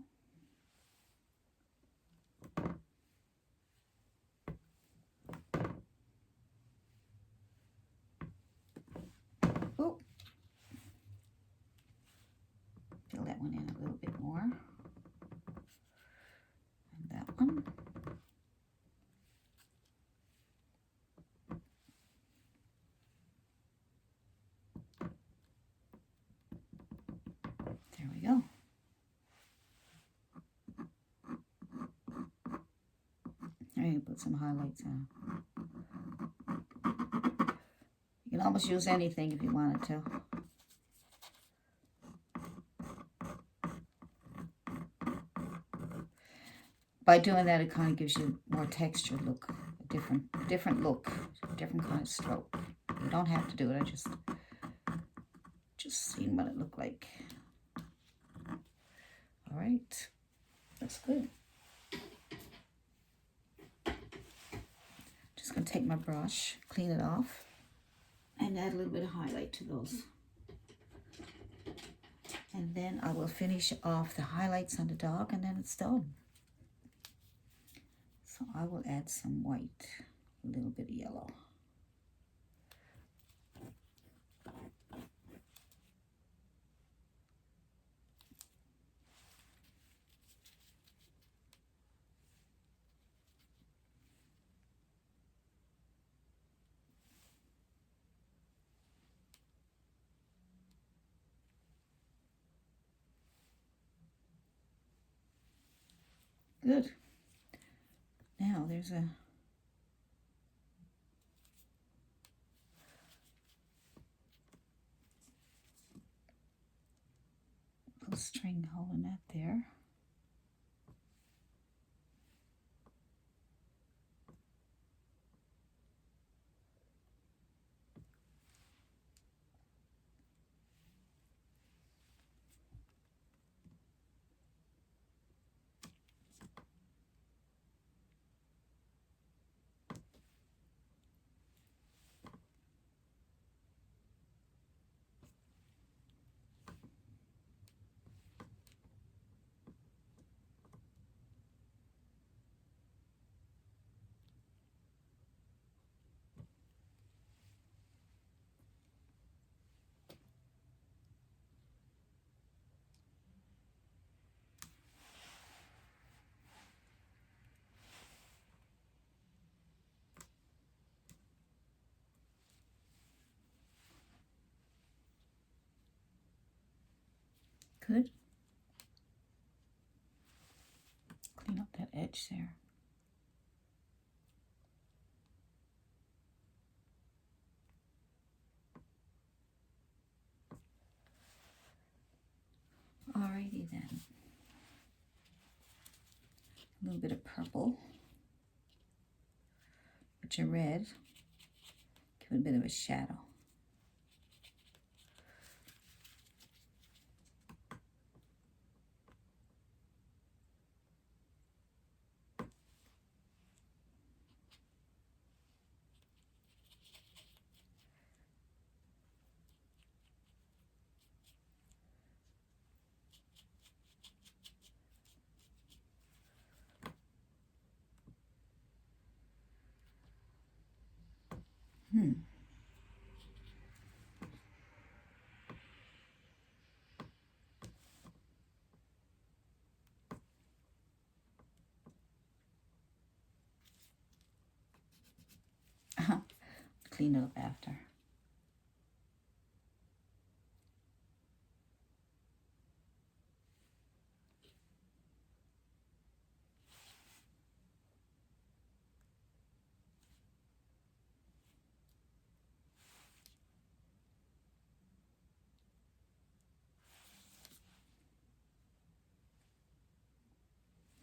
Oh, fill that one in a little bit more. And that one. There we go. There you put some highlights on. You can almost use anything if you wanted to. By doing that, it kind of gives you more texture look, a different look, different kind of stroke. You don't have to do it. I just seen what it looked like. All right, that's good. Just gonna take my brush, clean it off, and add a little bit of highlight to those. And then I will finish off the highlights on the dog, and then it's done. So I will add some white, a little bit of yellow. Good. Now there's a little string holding that there. Good. Clean up that edge there. Alrighty then. A little bit of purple. With your red. Give it a bit of a shadow. Clean it up after.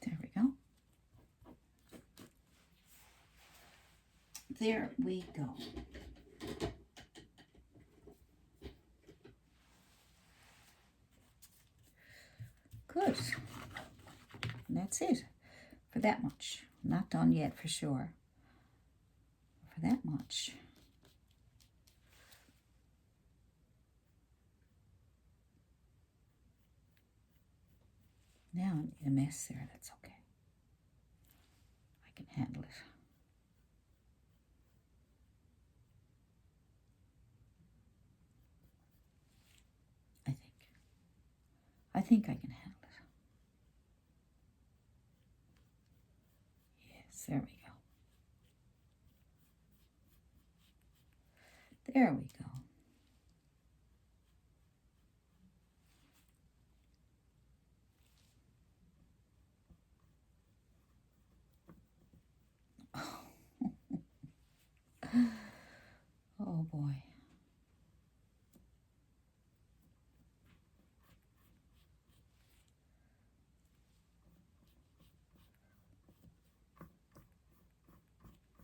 There we go. There we go. Good. And that's it for that much. Not done yet for sure. For that much. Now I need a mess there. That's okay. I can handle it. I think I can handle it. Yes, there we go. There we go. Oh boy.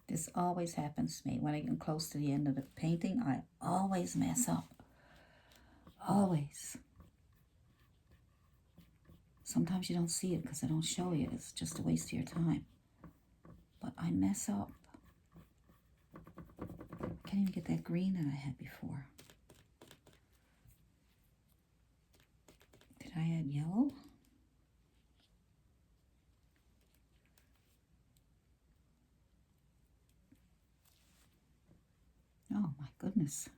This always happens to me. When I get close to the end of the painting, I always mess up. Always. Sometimes you don't see it because I don't show you. It's just a waste of your time. But I mess up. I can't even get that green that I had before. Did I add yellow? Oh my goodness.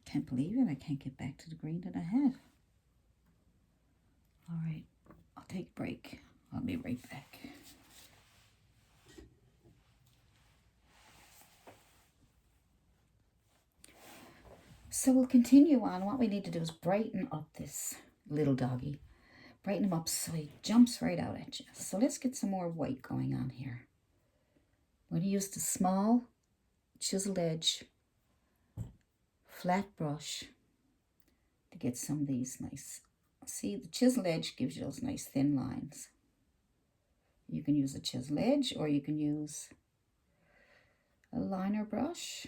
Can't believe it. I can't get back to the green that I had. All right, I'll take a break. I'll be right back. So we'll continue on. What we need to do is brighten up this little doggy. Brighten him up so he jumps right out at you. So let's get some more white going on here. We're going to use the small chiseled edge flat brush to get some of these nice. See, the chiseled edge gives you those nice thin lines. You can use a chiseled edge or you can use a liner brush.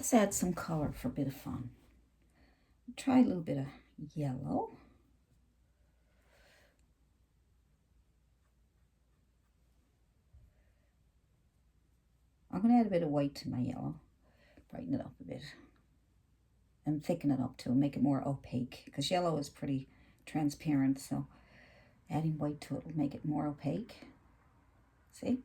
let's add some color for a bit of fun. Try a little bit of yellow. I'm going to add a bit of white to my yellow, brighten it up a bit, and thicken it up too, make it more opaque, because yellow is pretty transparent, so adding white to it will make it more opaque. See?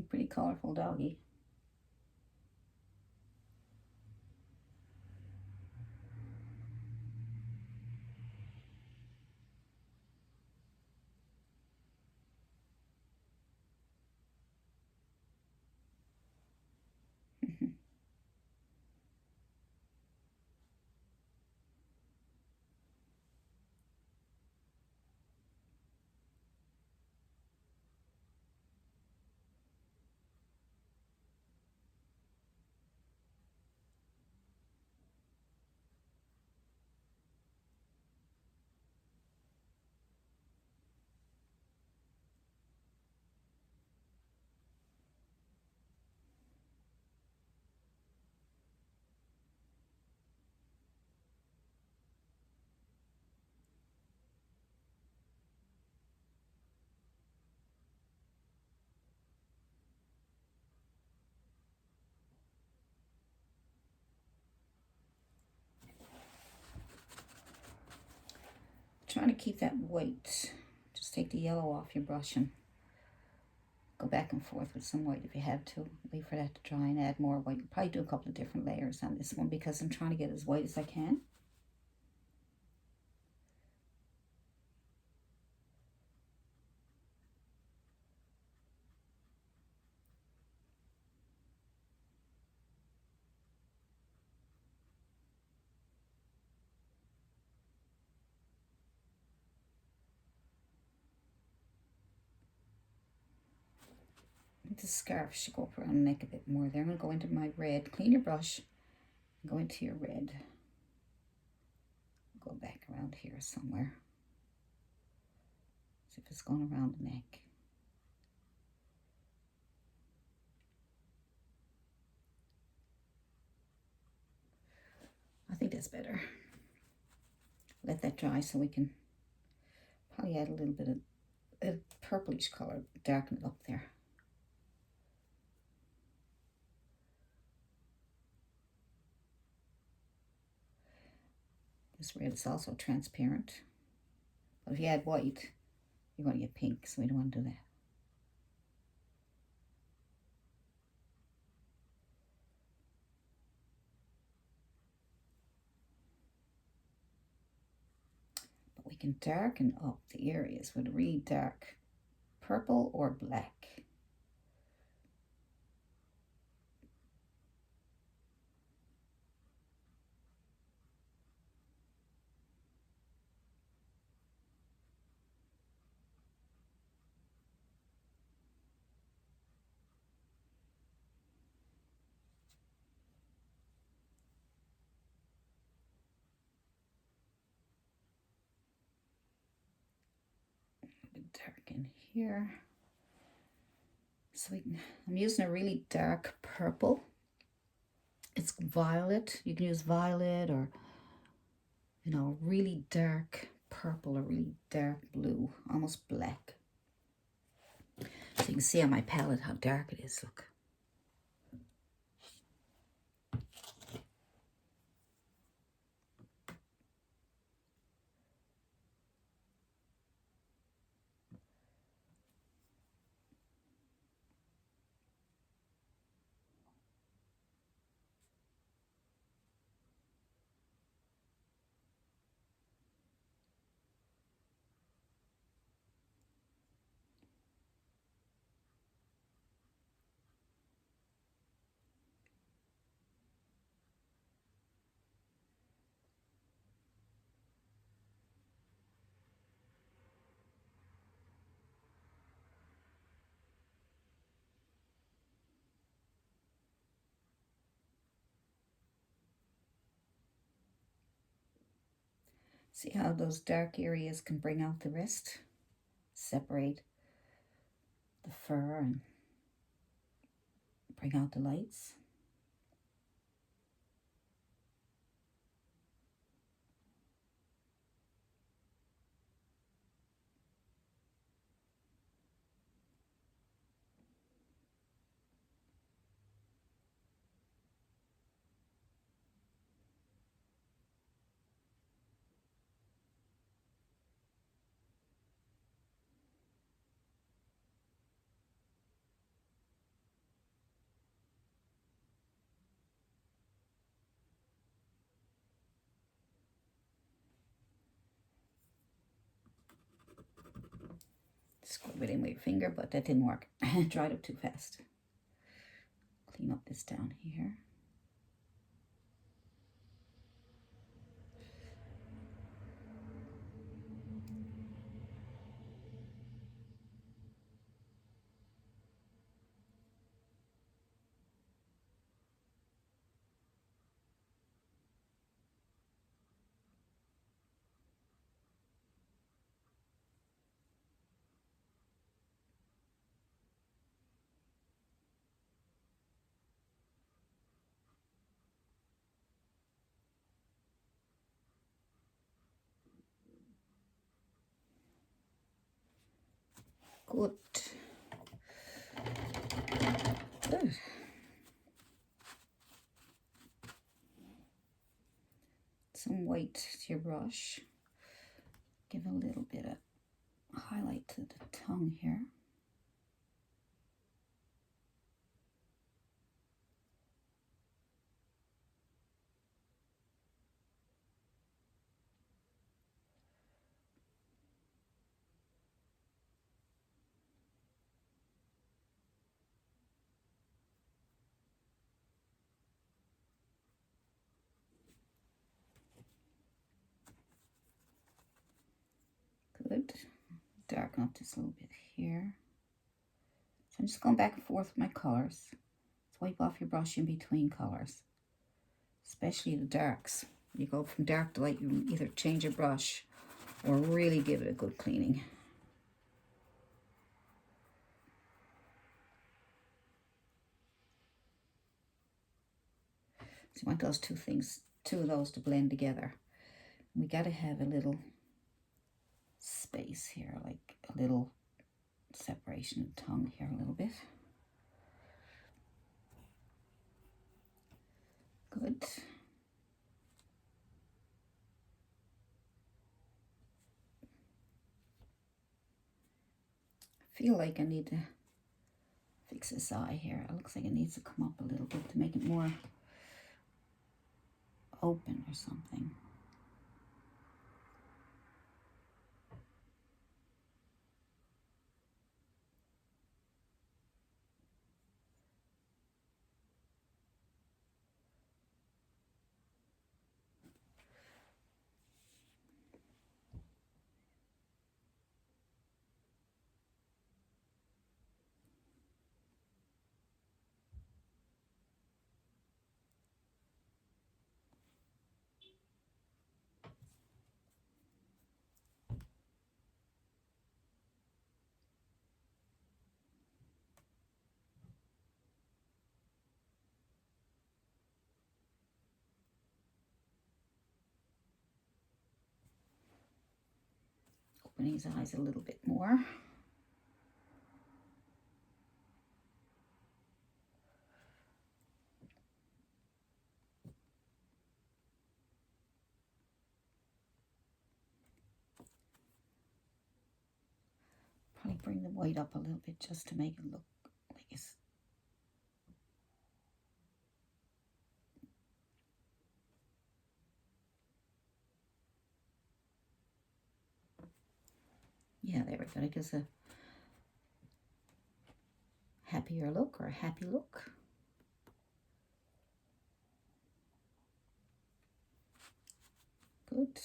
Pretty colorful doggy. Trying to keep that white. Just take the yellow off your brush and go back and forth with some white if you have to. Wait for that to dry and add more white. Probably do a couple of different layers on this one because I'm trying to get as white as I can. The scarf should go up around the neck a bit more there. I'm going to go into my red. Clean your brush. Go into your red. Go back around here somewhere. See if it's going around the neck. I think that's better. Let that dry so we can probably add a little bit of a purplish color, darken it up there. This red is also transparent. But if you add white, you're going to get pink, so we don't want to do that. But we can darken up the areas with a really dark purple or black. Dark in here. So I'm using a really dark purple. It's violet. You can use violet or, you know, really dark purple or really dark blue, almost black. So you can see on my palette how dark it is, look. See how those dark areas can bring out the rest? Separate the fur and bring out the lights. Scrub it in with your finger, but that didn't work. Dried up too fast. Clean up this down here. Good. Good. Some white to your brush. Give a little bit of highlight to the tongue here. Good. Darken up just a little bit here. So I'm just going back and forth with my colors. Swipe off your brush in between colors, especially the darks. You go from dark to light, you either change your brush or really give it a good cleaning. So you want those two of those to blend together. We got to have a little space here, like a little separation of the tongue here a little bit. Good. I feel like I need to fix this eye here. It looks like it needs to come up a little bit to make it more open or something. Open his eyes a little bit more. Probably bring the white up a little bit just to make it look like it's yeah, there we go. It gives a happier look or a happy look. Good.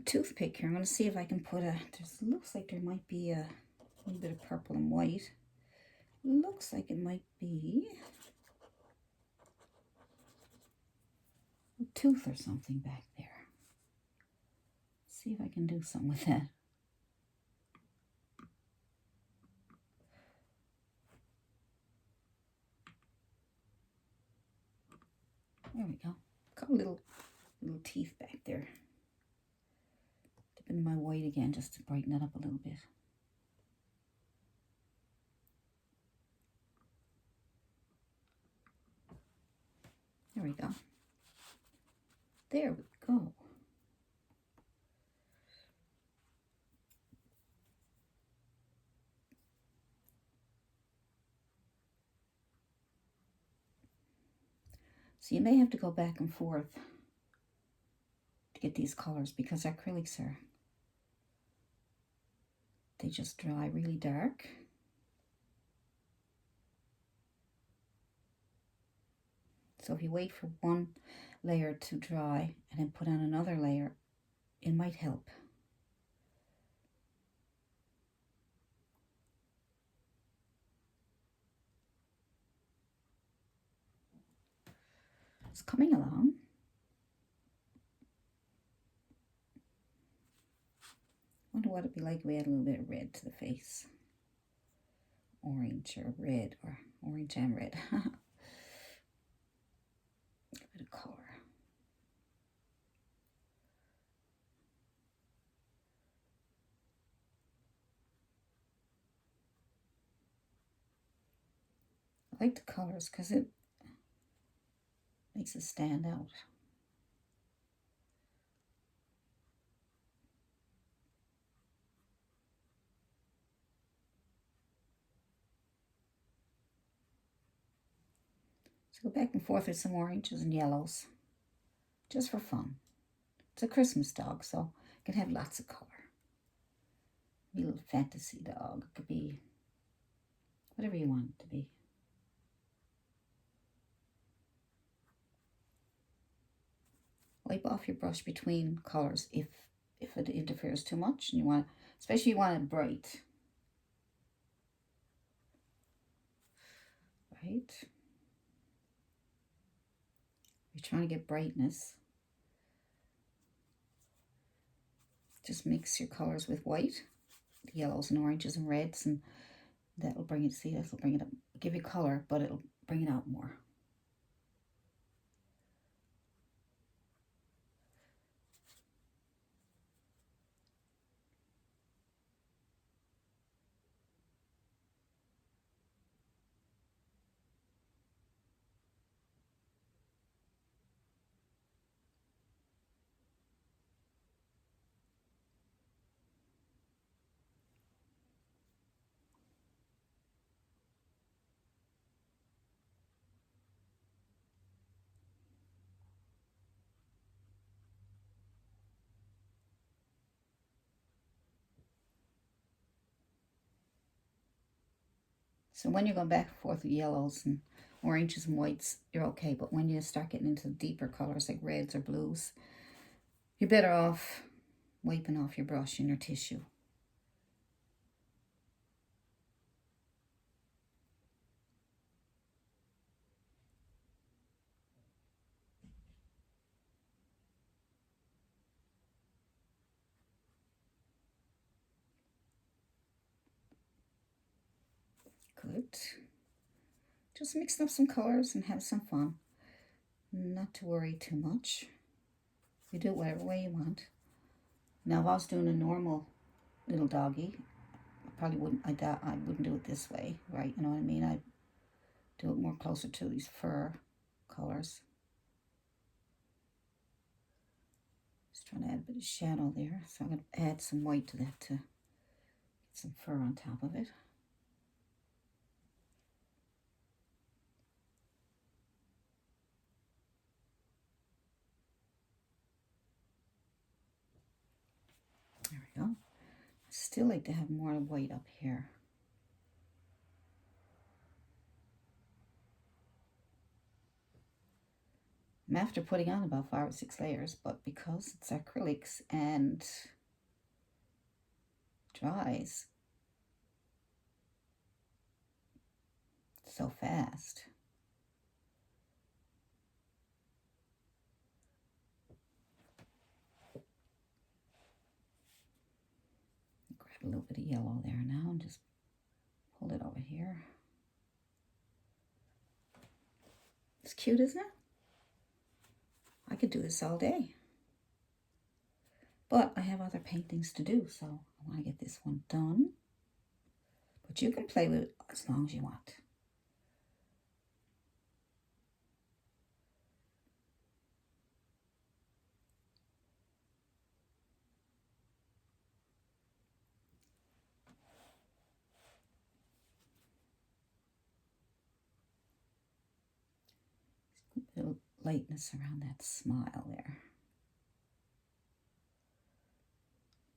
toothpick here. I'm going to see if I can put looks like there might be a little bit of purple and white. Looks like it might be a tooth or something back there. See if I can do something with that. There we go. A couple little teeth back there. Dip in my white again just to brighten it up a little bit. There we go. There we go. So you may have to go back and forth to get these colors because acrylics they just dry really dark. So if you wait for one layer to dry and then put on another layer, it might help. It's coming along. Wonder what it'd be like if we had a little bit of red to the face. Orange or red, or orange and red. A bit of color. I like the colors because it makes it stand out. So go back and forth with some oranges and yellows, just for fun. It's a Christmas dog, so it can have lots of color. Be a little fantasy dog. It could be whatever you want it to be. Wipe off your brush between colors if it interferes too much and you want, especially you want it bright. Right? You're trying to get brightness. Just mix your colors with white, the yellows and oranges and reds, and that'll bring it, see, this will bring it up, give you color, but it'll bring it out more. So when you're going back and forth with yellows and oranges and whites, you're okay. But when you start getting into deeper colors like reds or blues, you're better off wiping off your brush and your tissue. Good. Just mixing up some colors and have some fun. Not to worry too much. You do it whatever way you want. Now, if I was doing a normal little doggy, I probably wouldn't. I wouldn't do it this way, right? You know what I mean? I'd do it more closer to these fur colors. Just trying to add a bit of shadow there, so I'm going to add some white to that to get some fur on top of it. There we go. I still like to have more white up here. I'm after putting on about 5 or 6 layers, but because it's acrylics and dries so fast. Grab a little bit of yellow there now and just pull it over here. It's cute, isn't it? I could do this all day. But I have other paintings to do, so I want to get this one done. But you can play with it as long as you want. A little lightness around that smile there.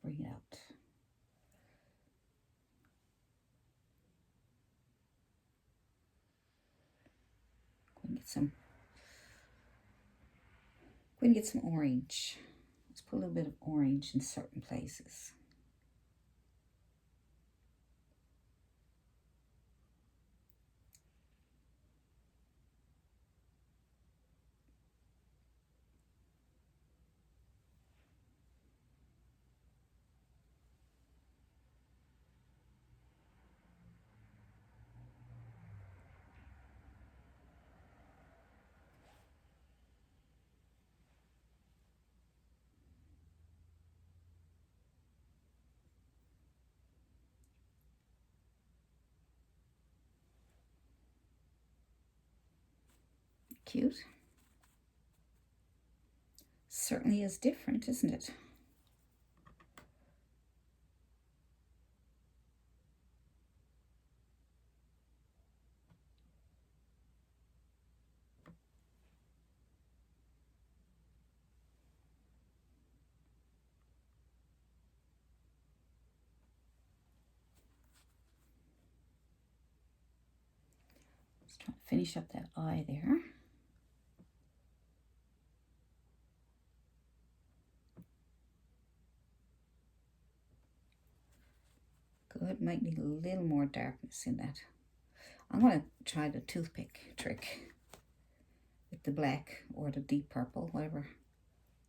Bring it out. Go and get some orange. Let's put a little bit of orange in certain places. Cute. Certainly is different, isn't it? Just trying to finish up that eye there. Good, might need a little more darkness in that. I'm going to try the toothpick trick with the black or the deep purple, whatever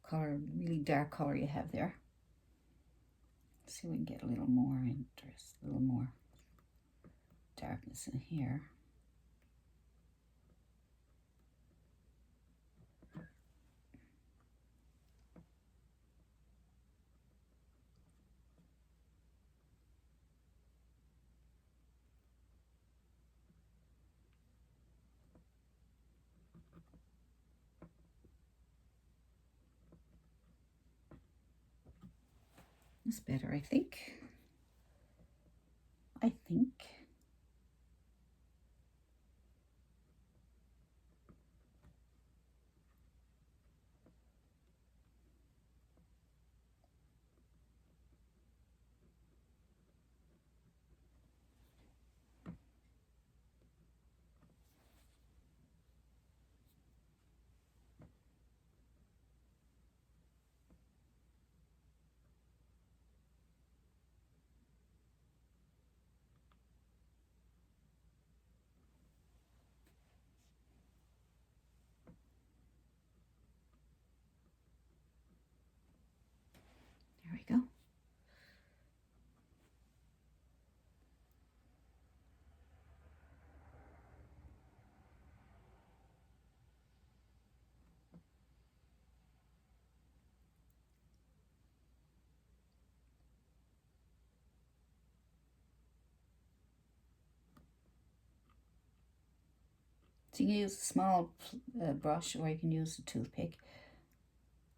color, really dark color you have there. Let's see if we can get a little more interest, a little more darkness in here. That's better, I think. There we go. So you can use a small brush or you can use a toothpick.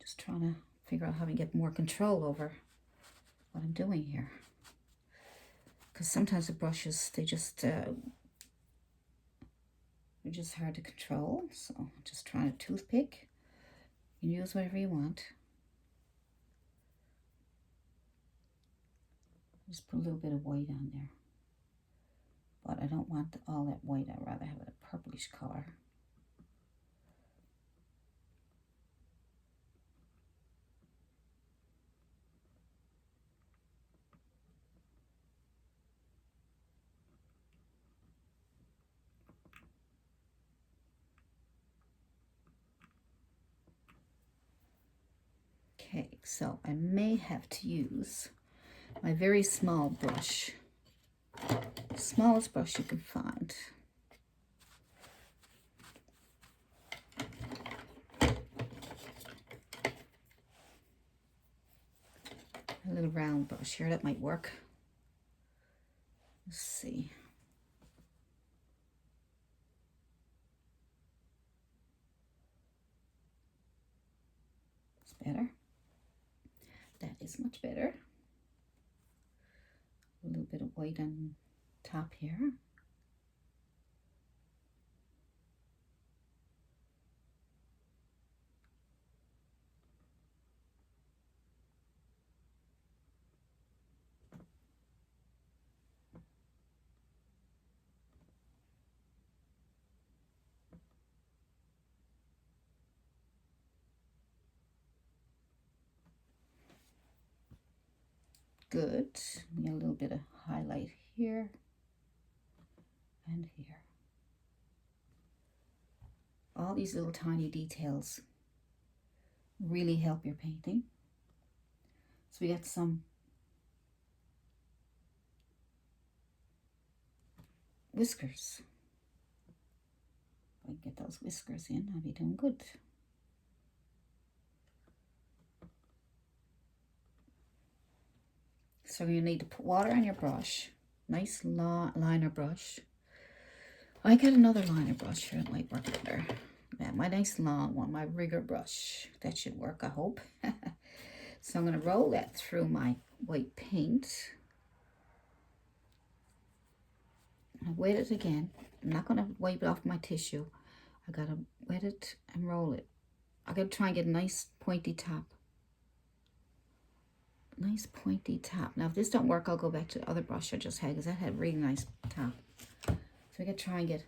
Just trying to figure out how to get more control over what I'm doing here. Because sometimes the brushes, they're just hard to control. So I'm just trying a toothpick. You can use whatever you want. Just put a little bit of white on there. But I don't want all that white. I'd rather have a purplish color. Okay, so I may have to use my very small brush, smallest brush you can find. A little round brush here, that might work. Let's see. It's better. That is much better. A little bit of white on top here. Good. We got a little bit of highlight here and here. All these little tiny details really help your painting. So we got some whiskers. If I can get those whiskers in, I'll be doing good. So you need to put water on your brush. Nice liner brush. I got another liner brush here that might work better. Yeah, my nice long one, my rigger brush. That should work, I hope. So I'm going to roll that through my white paint. I wet it again. I'm not going to wipe it off my tissue. I got to wet it and roll it. I got to try and get a nice pointy top. Nice pointy top. Now if this don't work, I'll go back to the other brush I just had, because that had a really nice top. So I got to try and get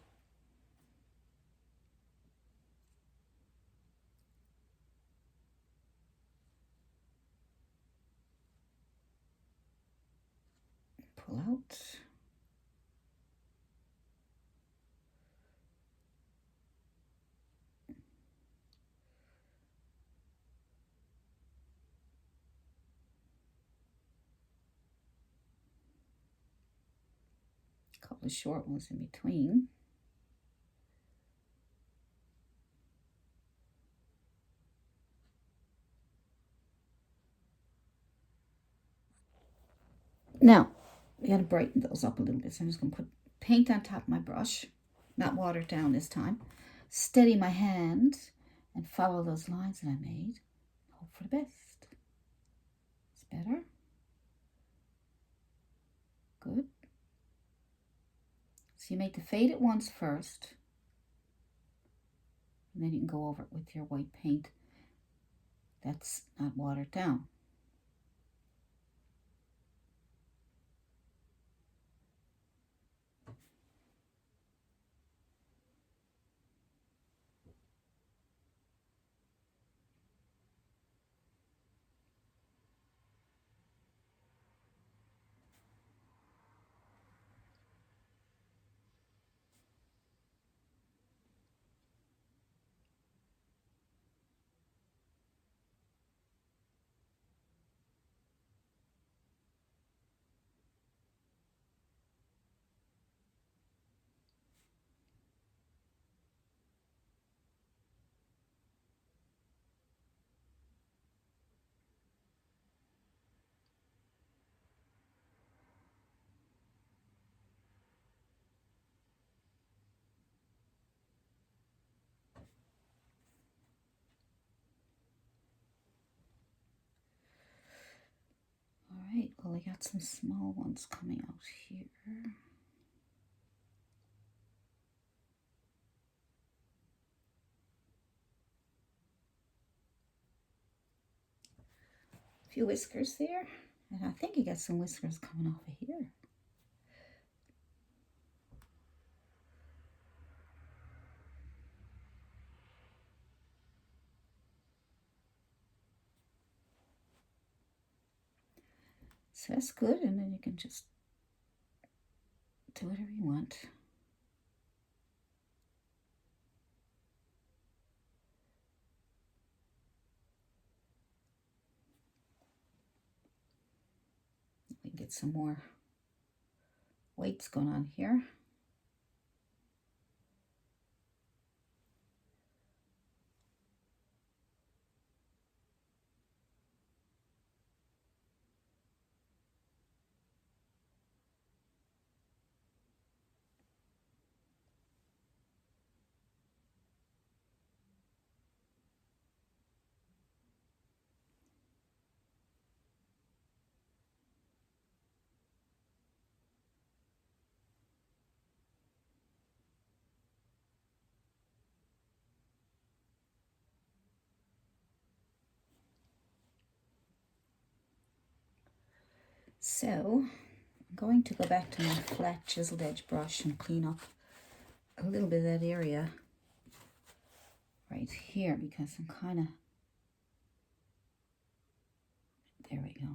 pull out. A couple of short ones in between. Now, we got to brighten those up a little bit. So I'm just going to put paint on top of my brush, not water it down this time. Steady my hand and follow those lines that I made. Hope for the best. It's better. Good. So you make the faded ones first, and then you can go over it with your white paint that's not watered down. All right, well, I got some small ones coming out here. A few whiskers there, and I think you got some whiskers coming off of here. So that's good, and then you can just do whatever you want. Get some more weights going on here. So I'm going to go back to my flat chiseled edge brush and clean up a little bit of that area right here, because I'm kind of, there we go.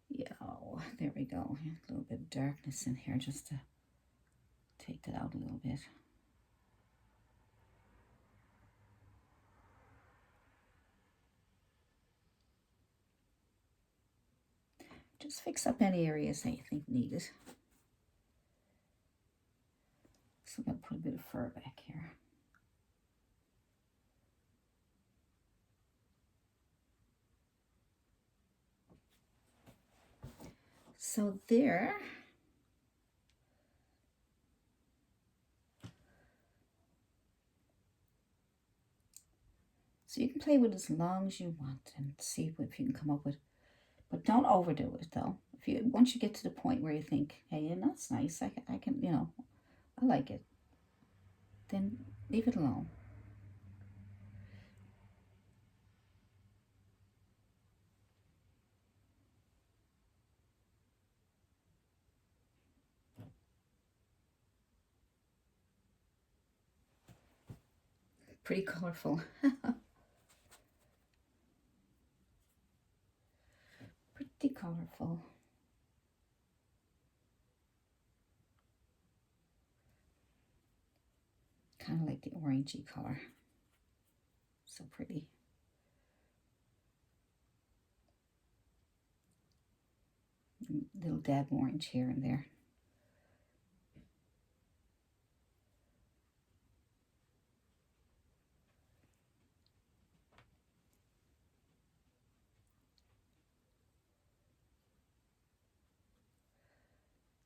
Yeah, there we go. A little bit of darkness in here just to take that out a little bit. Just fix up any areas that you think need it. So I'm going to put a bit of fur back here. So there. So you can play with it as long as you want and see if you can come up with, but don't overdo it though. Once you get to the point where you think, hey, and that's nice, I can, you know, I like it, then leave it alone. Pretty colorful. Pretty colorful. Kind of like the orangey color. So pretty. Little dab orange here and there.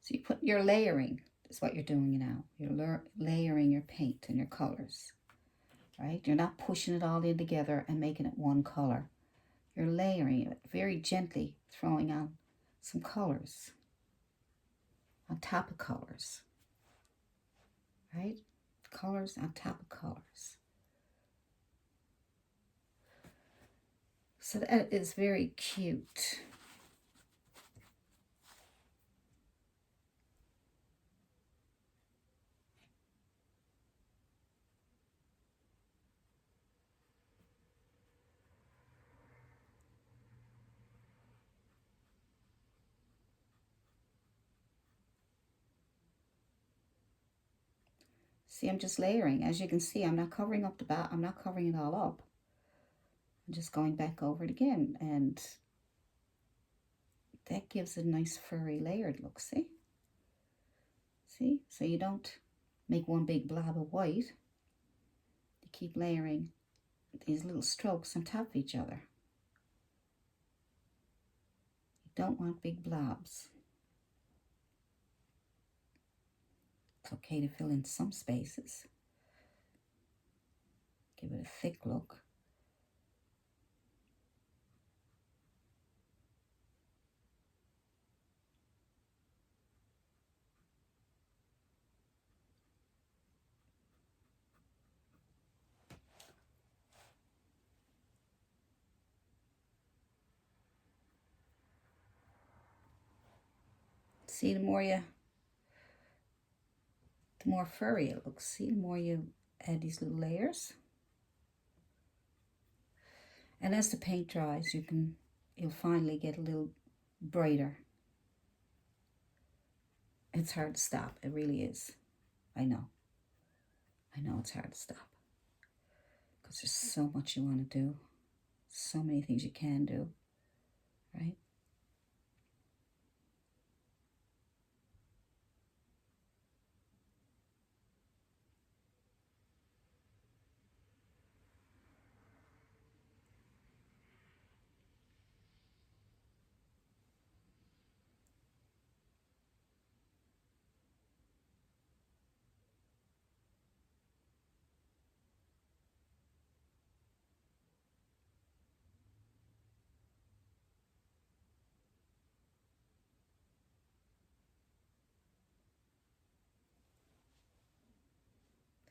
So you're layering, is what you're doing now. You're layering your paint and your colors, right? You're not pushing it all in together and making it one color. You're layering it very gently, throwing on some colors on top of colors, right? Colors on top of colors. So that is very cute. See, I'm just layering. As you can see, I'm not covering up the back. I'm not covering it all up. I'm just going back over it again, and that gives a nice furry layered look, see? See? So you don't make one big blob of white. You keep layering these little strokes on top of each other. You don't want big blobs. It's okay to fill in some spaces. Give it a thick look. See, the more furry it looks. See, the more you add these little layers. And as the paint dries, you'll finally get a little brighter. It's hard to stop. It really is. I know. I know it's hard to stop because there's so much you want to do, so many things you can do, right?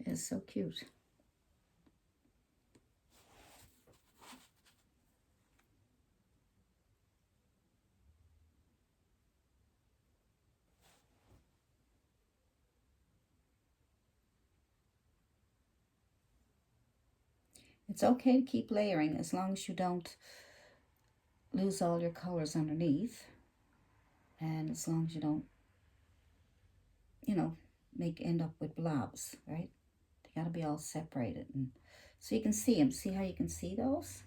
It's so cute. It's okay to keep layering as long as you don't lose all your colors underneath, and as long as you don't, you know, end up with blobs, right? They got to be all separated, and so you can see them. See how you can see those?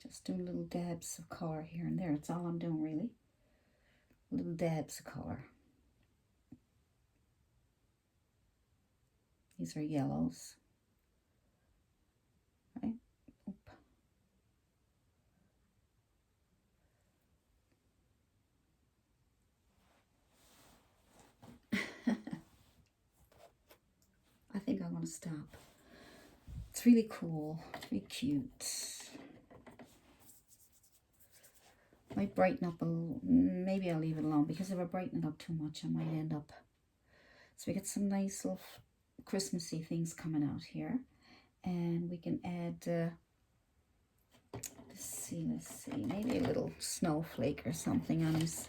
Just doing little dabs of color here and there. That's all I'm doing, really. Little dabs of color. These are yellows, right? Oop. I think I want to stop. It's really cool. It's really cute. Might brighten up a little. Maybe I'll leave it alone because if I brighten it up too much, I might end up. So we get some nice little Christmassy things coming out here, and we can add. Let's see. Maybe a little snowflake or something on his.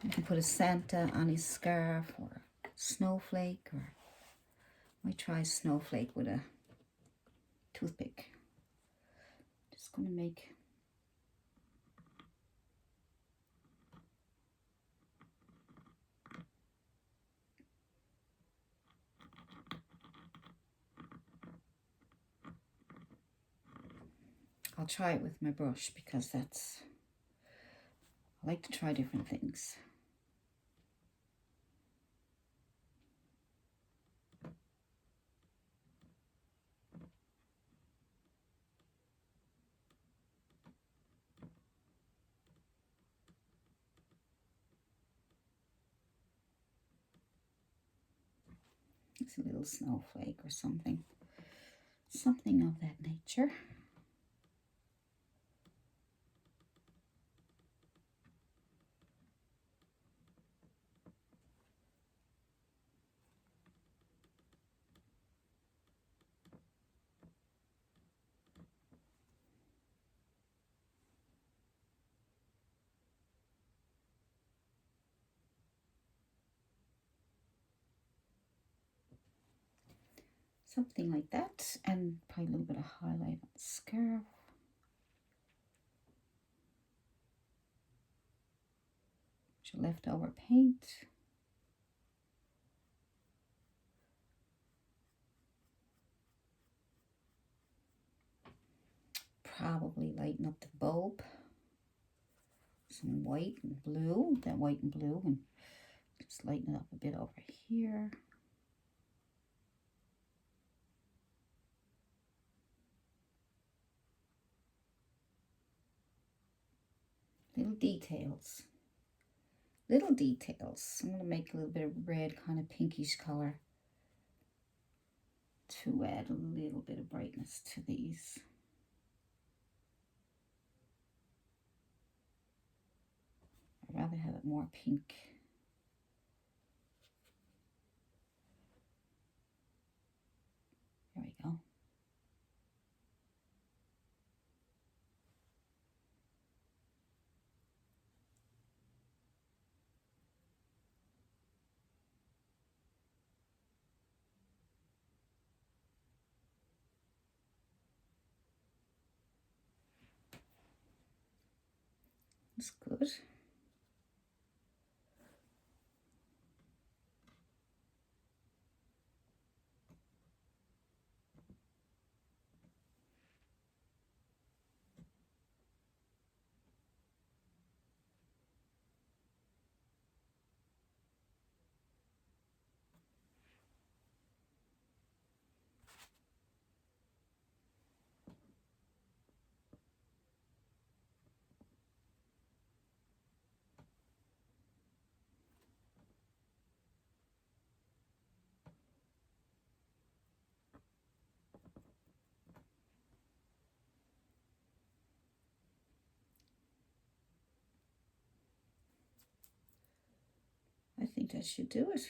You can put a Santa on his scarf or snowflake, or I might try snowflake with a toothpick. Just gonna make. I'll try it with my brush because I like to try different things. It's a little snowflake or something of that nature. Something like that, and probably a little bit of highlight on the scarf. Your leftover paint. Probably lighten up the bulb. Some white and blue, and just lighten it up a bit over here. Little details. I'm going to make a little bit of red, kind of pinkish color to add a little bit of brightness to these. I'd rather have it more pink. There we go. That's good. I think that should do it.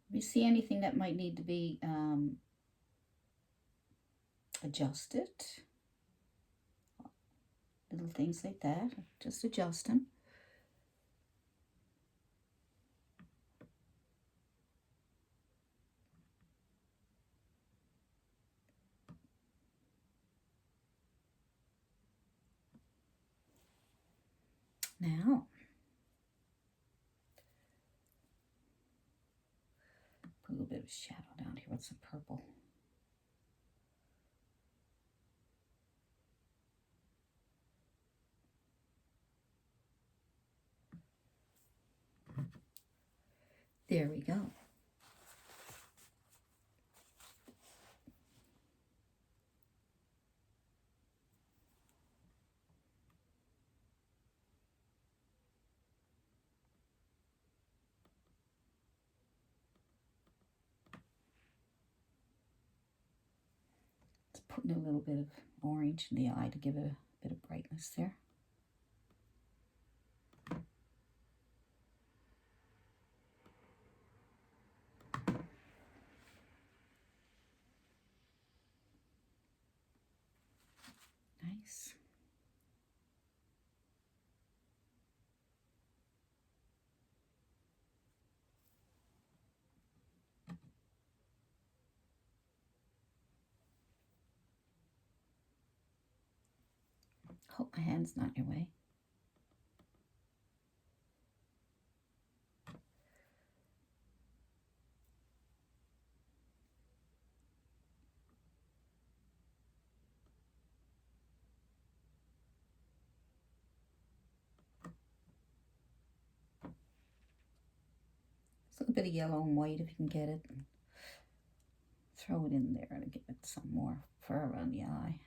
If you see anything that might need to be adjusted, little things like that, just adjust them. Now, put a little bit of shadow down here with some purple. There we go. Putting a little bit of orange in the eye to give it a bit of brightness there. Nice. Hope my hand's not in your way. A little bit of yellow and white if you can get it. And throw it in there to give it some more fur around the eye.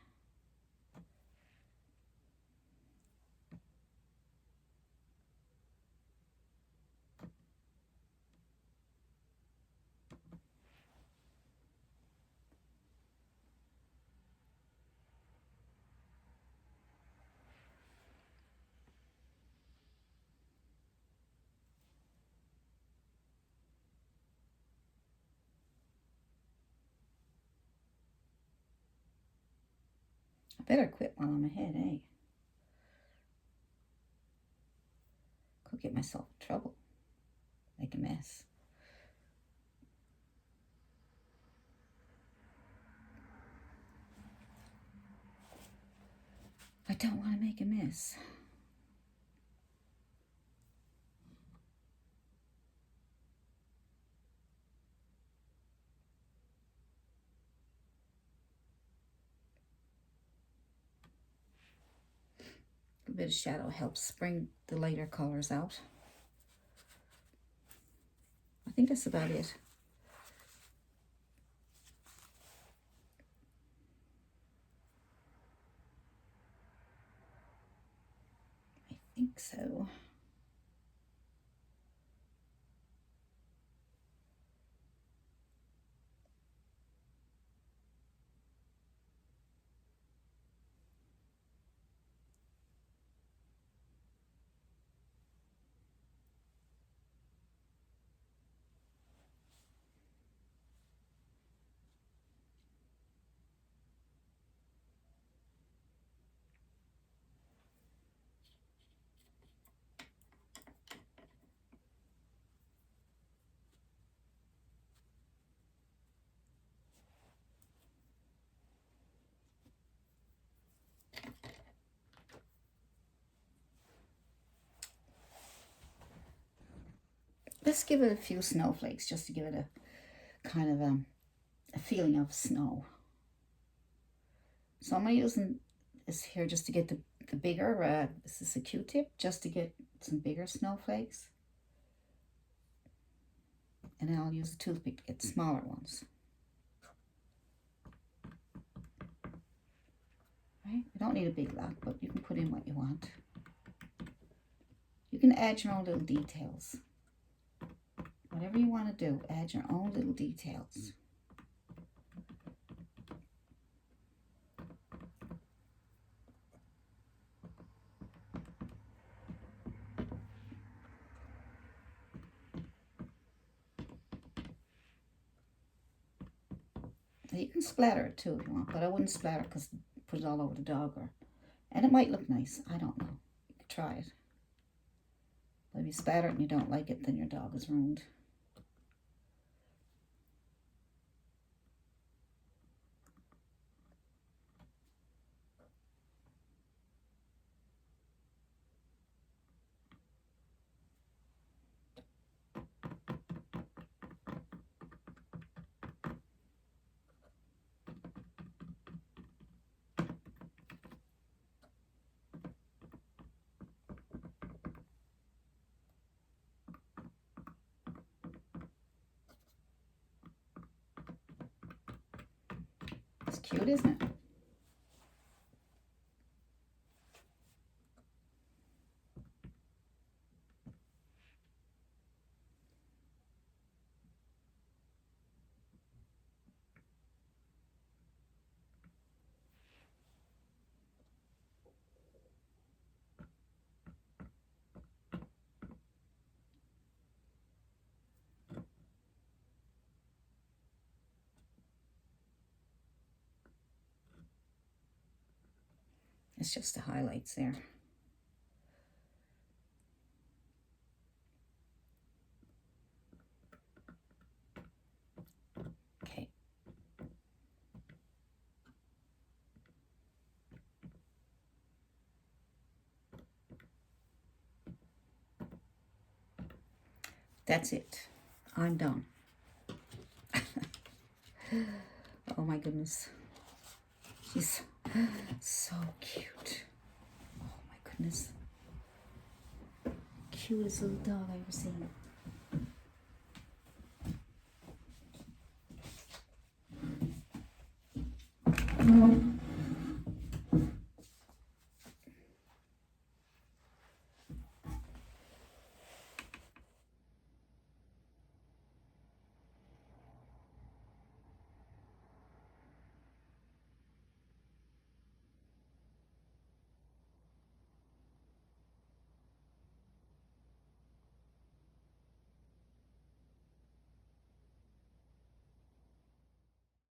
I better quit while I'm ahead, eh? Could get myself in trouble. Make a mess. I don't want to make a mess. A bit of shadow helps bring the lighter colors out. I think that's about it. I think so. Let's give it a few snowflakes just to give it a kind of a feeling of snow. So I'm using this here just to get the bigger, this is a Q-tip, just to get some bigger snowflakes. And then I'll use a toothpick to get smaller ones. Right? You don't need a big lot, but you can put in what you want. You can add your own little details. Whatever you want to do, add your own little details. You can splatter it too if you want, but I wouldn't splatter it because put it all over the dog, and it might look nice. I don't know. You could try it. But if you splatter it and you don't like it, then your dog is ruined. It's cute, isn't it? It's just the highlights there. Okay. That's it. I'm done. Oh my goodness. She's so cute. Oh my goodness. Cutest little dog I've ever seen.